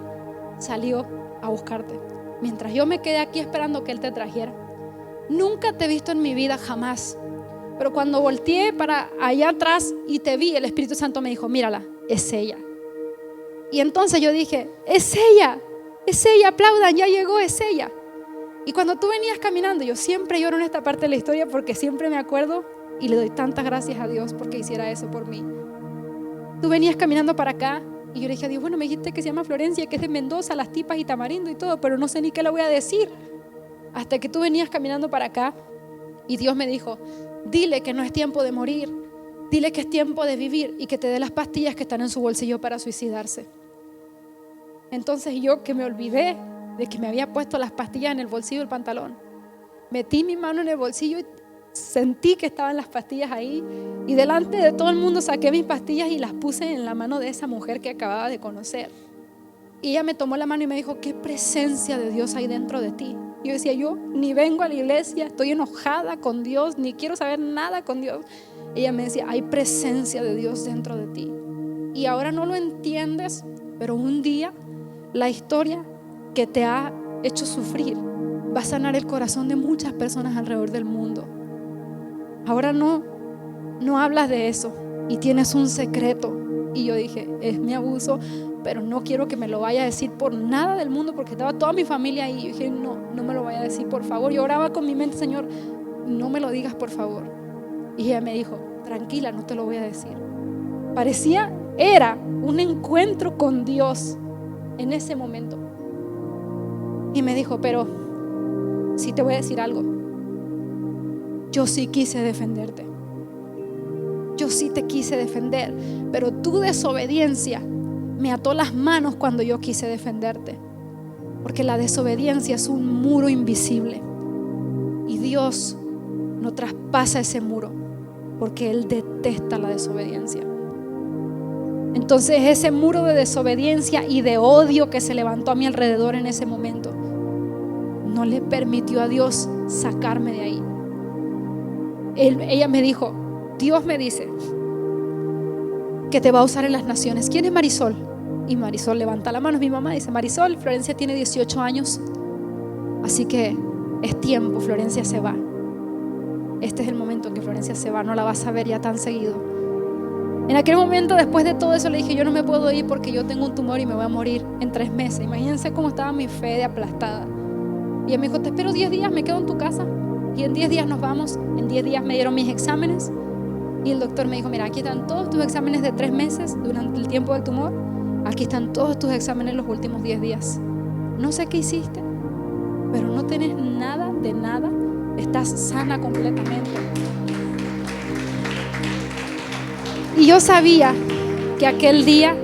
salió a buscarte, mientras yo me quedé aquí esperando que él te trajera. Nunca te he visto en mi vida, jamás. Pero cuando volteé para allá atrás y te vi, el Espíritu Santo me dijo: mírala, es ella. Y entonces yo dije: es ella, aplaudan, ya llegó, es ella. Y cuando tú venías caminando, yo siempre lloro en esta parte de la historia, porque siempre me acuerdo y le doy tantas gracias a Dios porque hiciera eso por mí. Tú venías caminando para acá y yo le dije a Dios: bueno, me dijiste que se llama Florencia, que es de Mendoza, Las Tipas y Tamarindo y todo, pero no sé ni qué le voy a decir. Hasta que tú venías caminando para acá y Dios me dijo: dile que no es tiempo de morir, dile que es tiempo de vivir y que te dé las pastillas que están en su bolsillo para suicidarse. Entonces yo, que me olvidé de que me había puesto las pastillas en el bolsillo del pantalón, metí mi mano en el bolsillo y sentí que estaban las pastillas ahí, y delante de todo el mundo saqué mis pastillas y las puse en la mano de esa mujer que acababa de conocer. Y ella me tomó la mano y me dijo: ¿qué presencia de Dios hay dentro de ti? Yo decía: yo ni vengo a la iglesia, estoy enojada con Dios, ni quiero saber nada con Dios. Ella me decía: hay presencia de Dios dentro de ti. Y ahora no lo entiendes, pero un día la historia que te ha hecho sufrir va a sanar el corazón de muchas personas alrededor del mundo. Ahora no hablas de eso y tienes un secreto. Y yo dije: es mi abuso, pero no quiero que me lo vaya a decir por nada del mundo, porque estaba toda mi familia ahí. Y yo dije: no me lo vaya a decir, por favor. Yo oraba con mi mente: Señor, no me lo digas, por favor. Y ella me dijo: tranquila, no te lo voy a decir. Era un encuentro con Dios en ese momento. Y me dijo: pero sí te voy a decir algo, yo sí quise defenderte. Yo sí te quise defender, pero tu desobediencia me ató las manos cuando yo quise defenderte. Porque la desobediencia es un muro invisible. Y Dios no traspasa ese muro, porque Él detesta la desobediencia. Entonces ese muro de desobediencia y de odio que se levantó a mi alrededor en ese momento no le permitió a Dios sacarme de ahí. Ella me dijo, Dios me dice que te va a usar en las naciones. ¿Quién es Marisol? Y Marisol levanta la mano, es mi mamá, dice, Marisol, Florencia tiene 18 años, así que es tiempo, Florencia se va. Este es el momento en que Florencia se va, no la vas a ver ya tan seguido. En aquel momento, después de todo eso, le dije, yo no me puedo ir porque yo tengo un tumor y me voy a morir en 3 meses. Imagínense cómo estaba mi fe de aplastada. Y ella me dijo, te espero 10 días, me quedo en tu casa y en 10 días nos vamos. En 10 días me dieron mis exámenes y el doctor me dijo, mira, aquí están todos tus exámenes de 3 meses durante el tiempo del tumor. Aquí están todos tus exámenes los últimos 10 días. No sé qué hiciste, pero no tenés nada de nada. Estás sana completamente. Y yo sabía que aquel día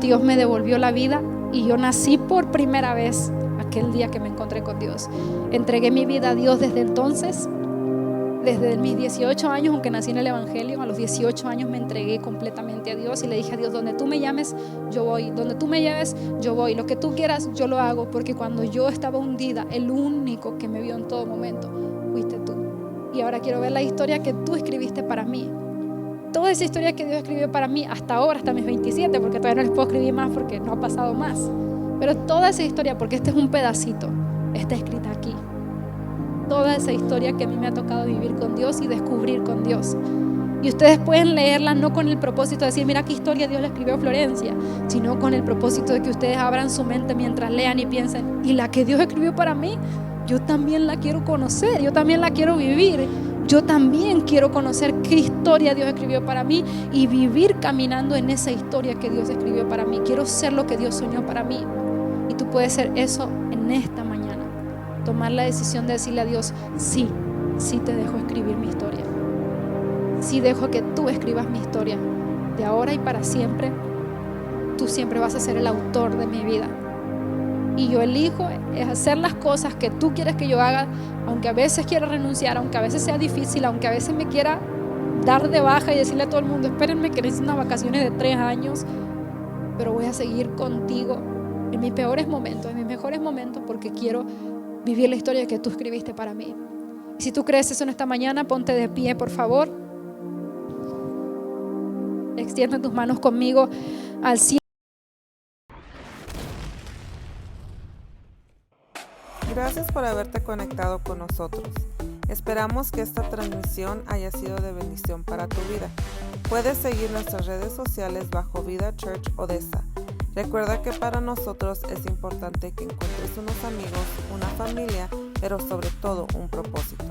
Dios me devolvió la vida y yo nací por primera vez aquel día que me encontré con Dios. Entregué mi vida a Dios desde entonces. Desde mis 18 años, aunque nací en el Evangelio, a los 18 años me entregué completamente a Dios y le dije a Dios, donde tú me llames, yo voy. Donde tú me lleves, yo voy. Lo que tú quieras, yo lo hago. Porque cuando yo estaba hundida, el único que me vio en todo momento fuiste tú. Y ahora quiero ver la historia que tú escribiste para mí. Toda esa historia que Dios escribió para mí hasta ahora, hasta mis 27, porque todavía no les puedo escribir más porque no ha pasado más. Pero toda esa historia, porque este es un pedacito, está escrita aquí. Toda esa historia que a mí me ha tocado vivir con Dios y descubrir con Dios. Y ustedes pueden leerla no con el propósito de decir, mira qué historia Dios le escribió a Florencia, sino con el propósito de que ustedes abran su mente mientras lean y piensen, y la que Dios escribió para mí, yo también la quiero conocer, yo también la quiero vivir. Yo también quiero conocer qué historia Dios escribió para mí y vivir caminando en esa historia que Dios escribió para mí. Quiero ser lo que Dios soñó para mí. Y tú puedes ser eso en esta mañana. Tomar la decisión de decirle a Dios, sí, sí te dejo escribir mi historia. Sí dejo que tú escribas mi historia. De ahora y para siempre, tú siempre vas a ser el autor de mi vida. Y yo elijo hacer las cosas que tú quieres que yo haga, aunque a veces quiera renunciar, aunque a veces sea difícil, aunque a veces me quiera dar de baja y decirle a todo el mundo, espérenme que necesito unas vacaciones de 3 años, pero voy a seguir contigo en mis peores momentos, en mis mejores momentos, porque quiero vivir la historia que tú escribiste para mí. Y si tú crees eso en esta mañana, ponte de pie, por favor. Extiende tus manos conmigo al cielo. Gracias por haberte conectado con nosotros. Esperamos que esta transmisión haya sido de bendición para tu vida. Puedes seguir nuestras redes sociales bajo Vida Church Odessa. Recuerda que para nosotros es importante que encuentres unos amigos, una familia, pero sobre todo un propósito.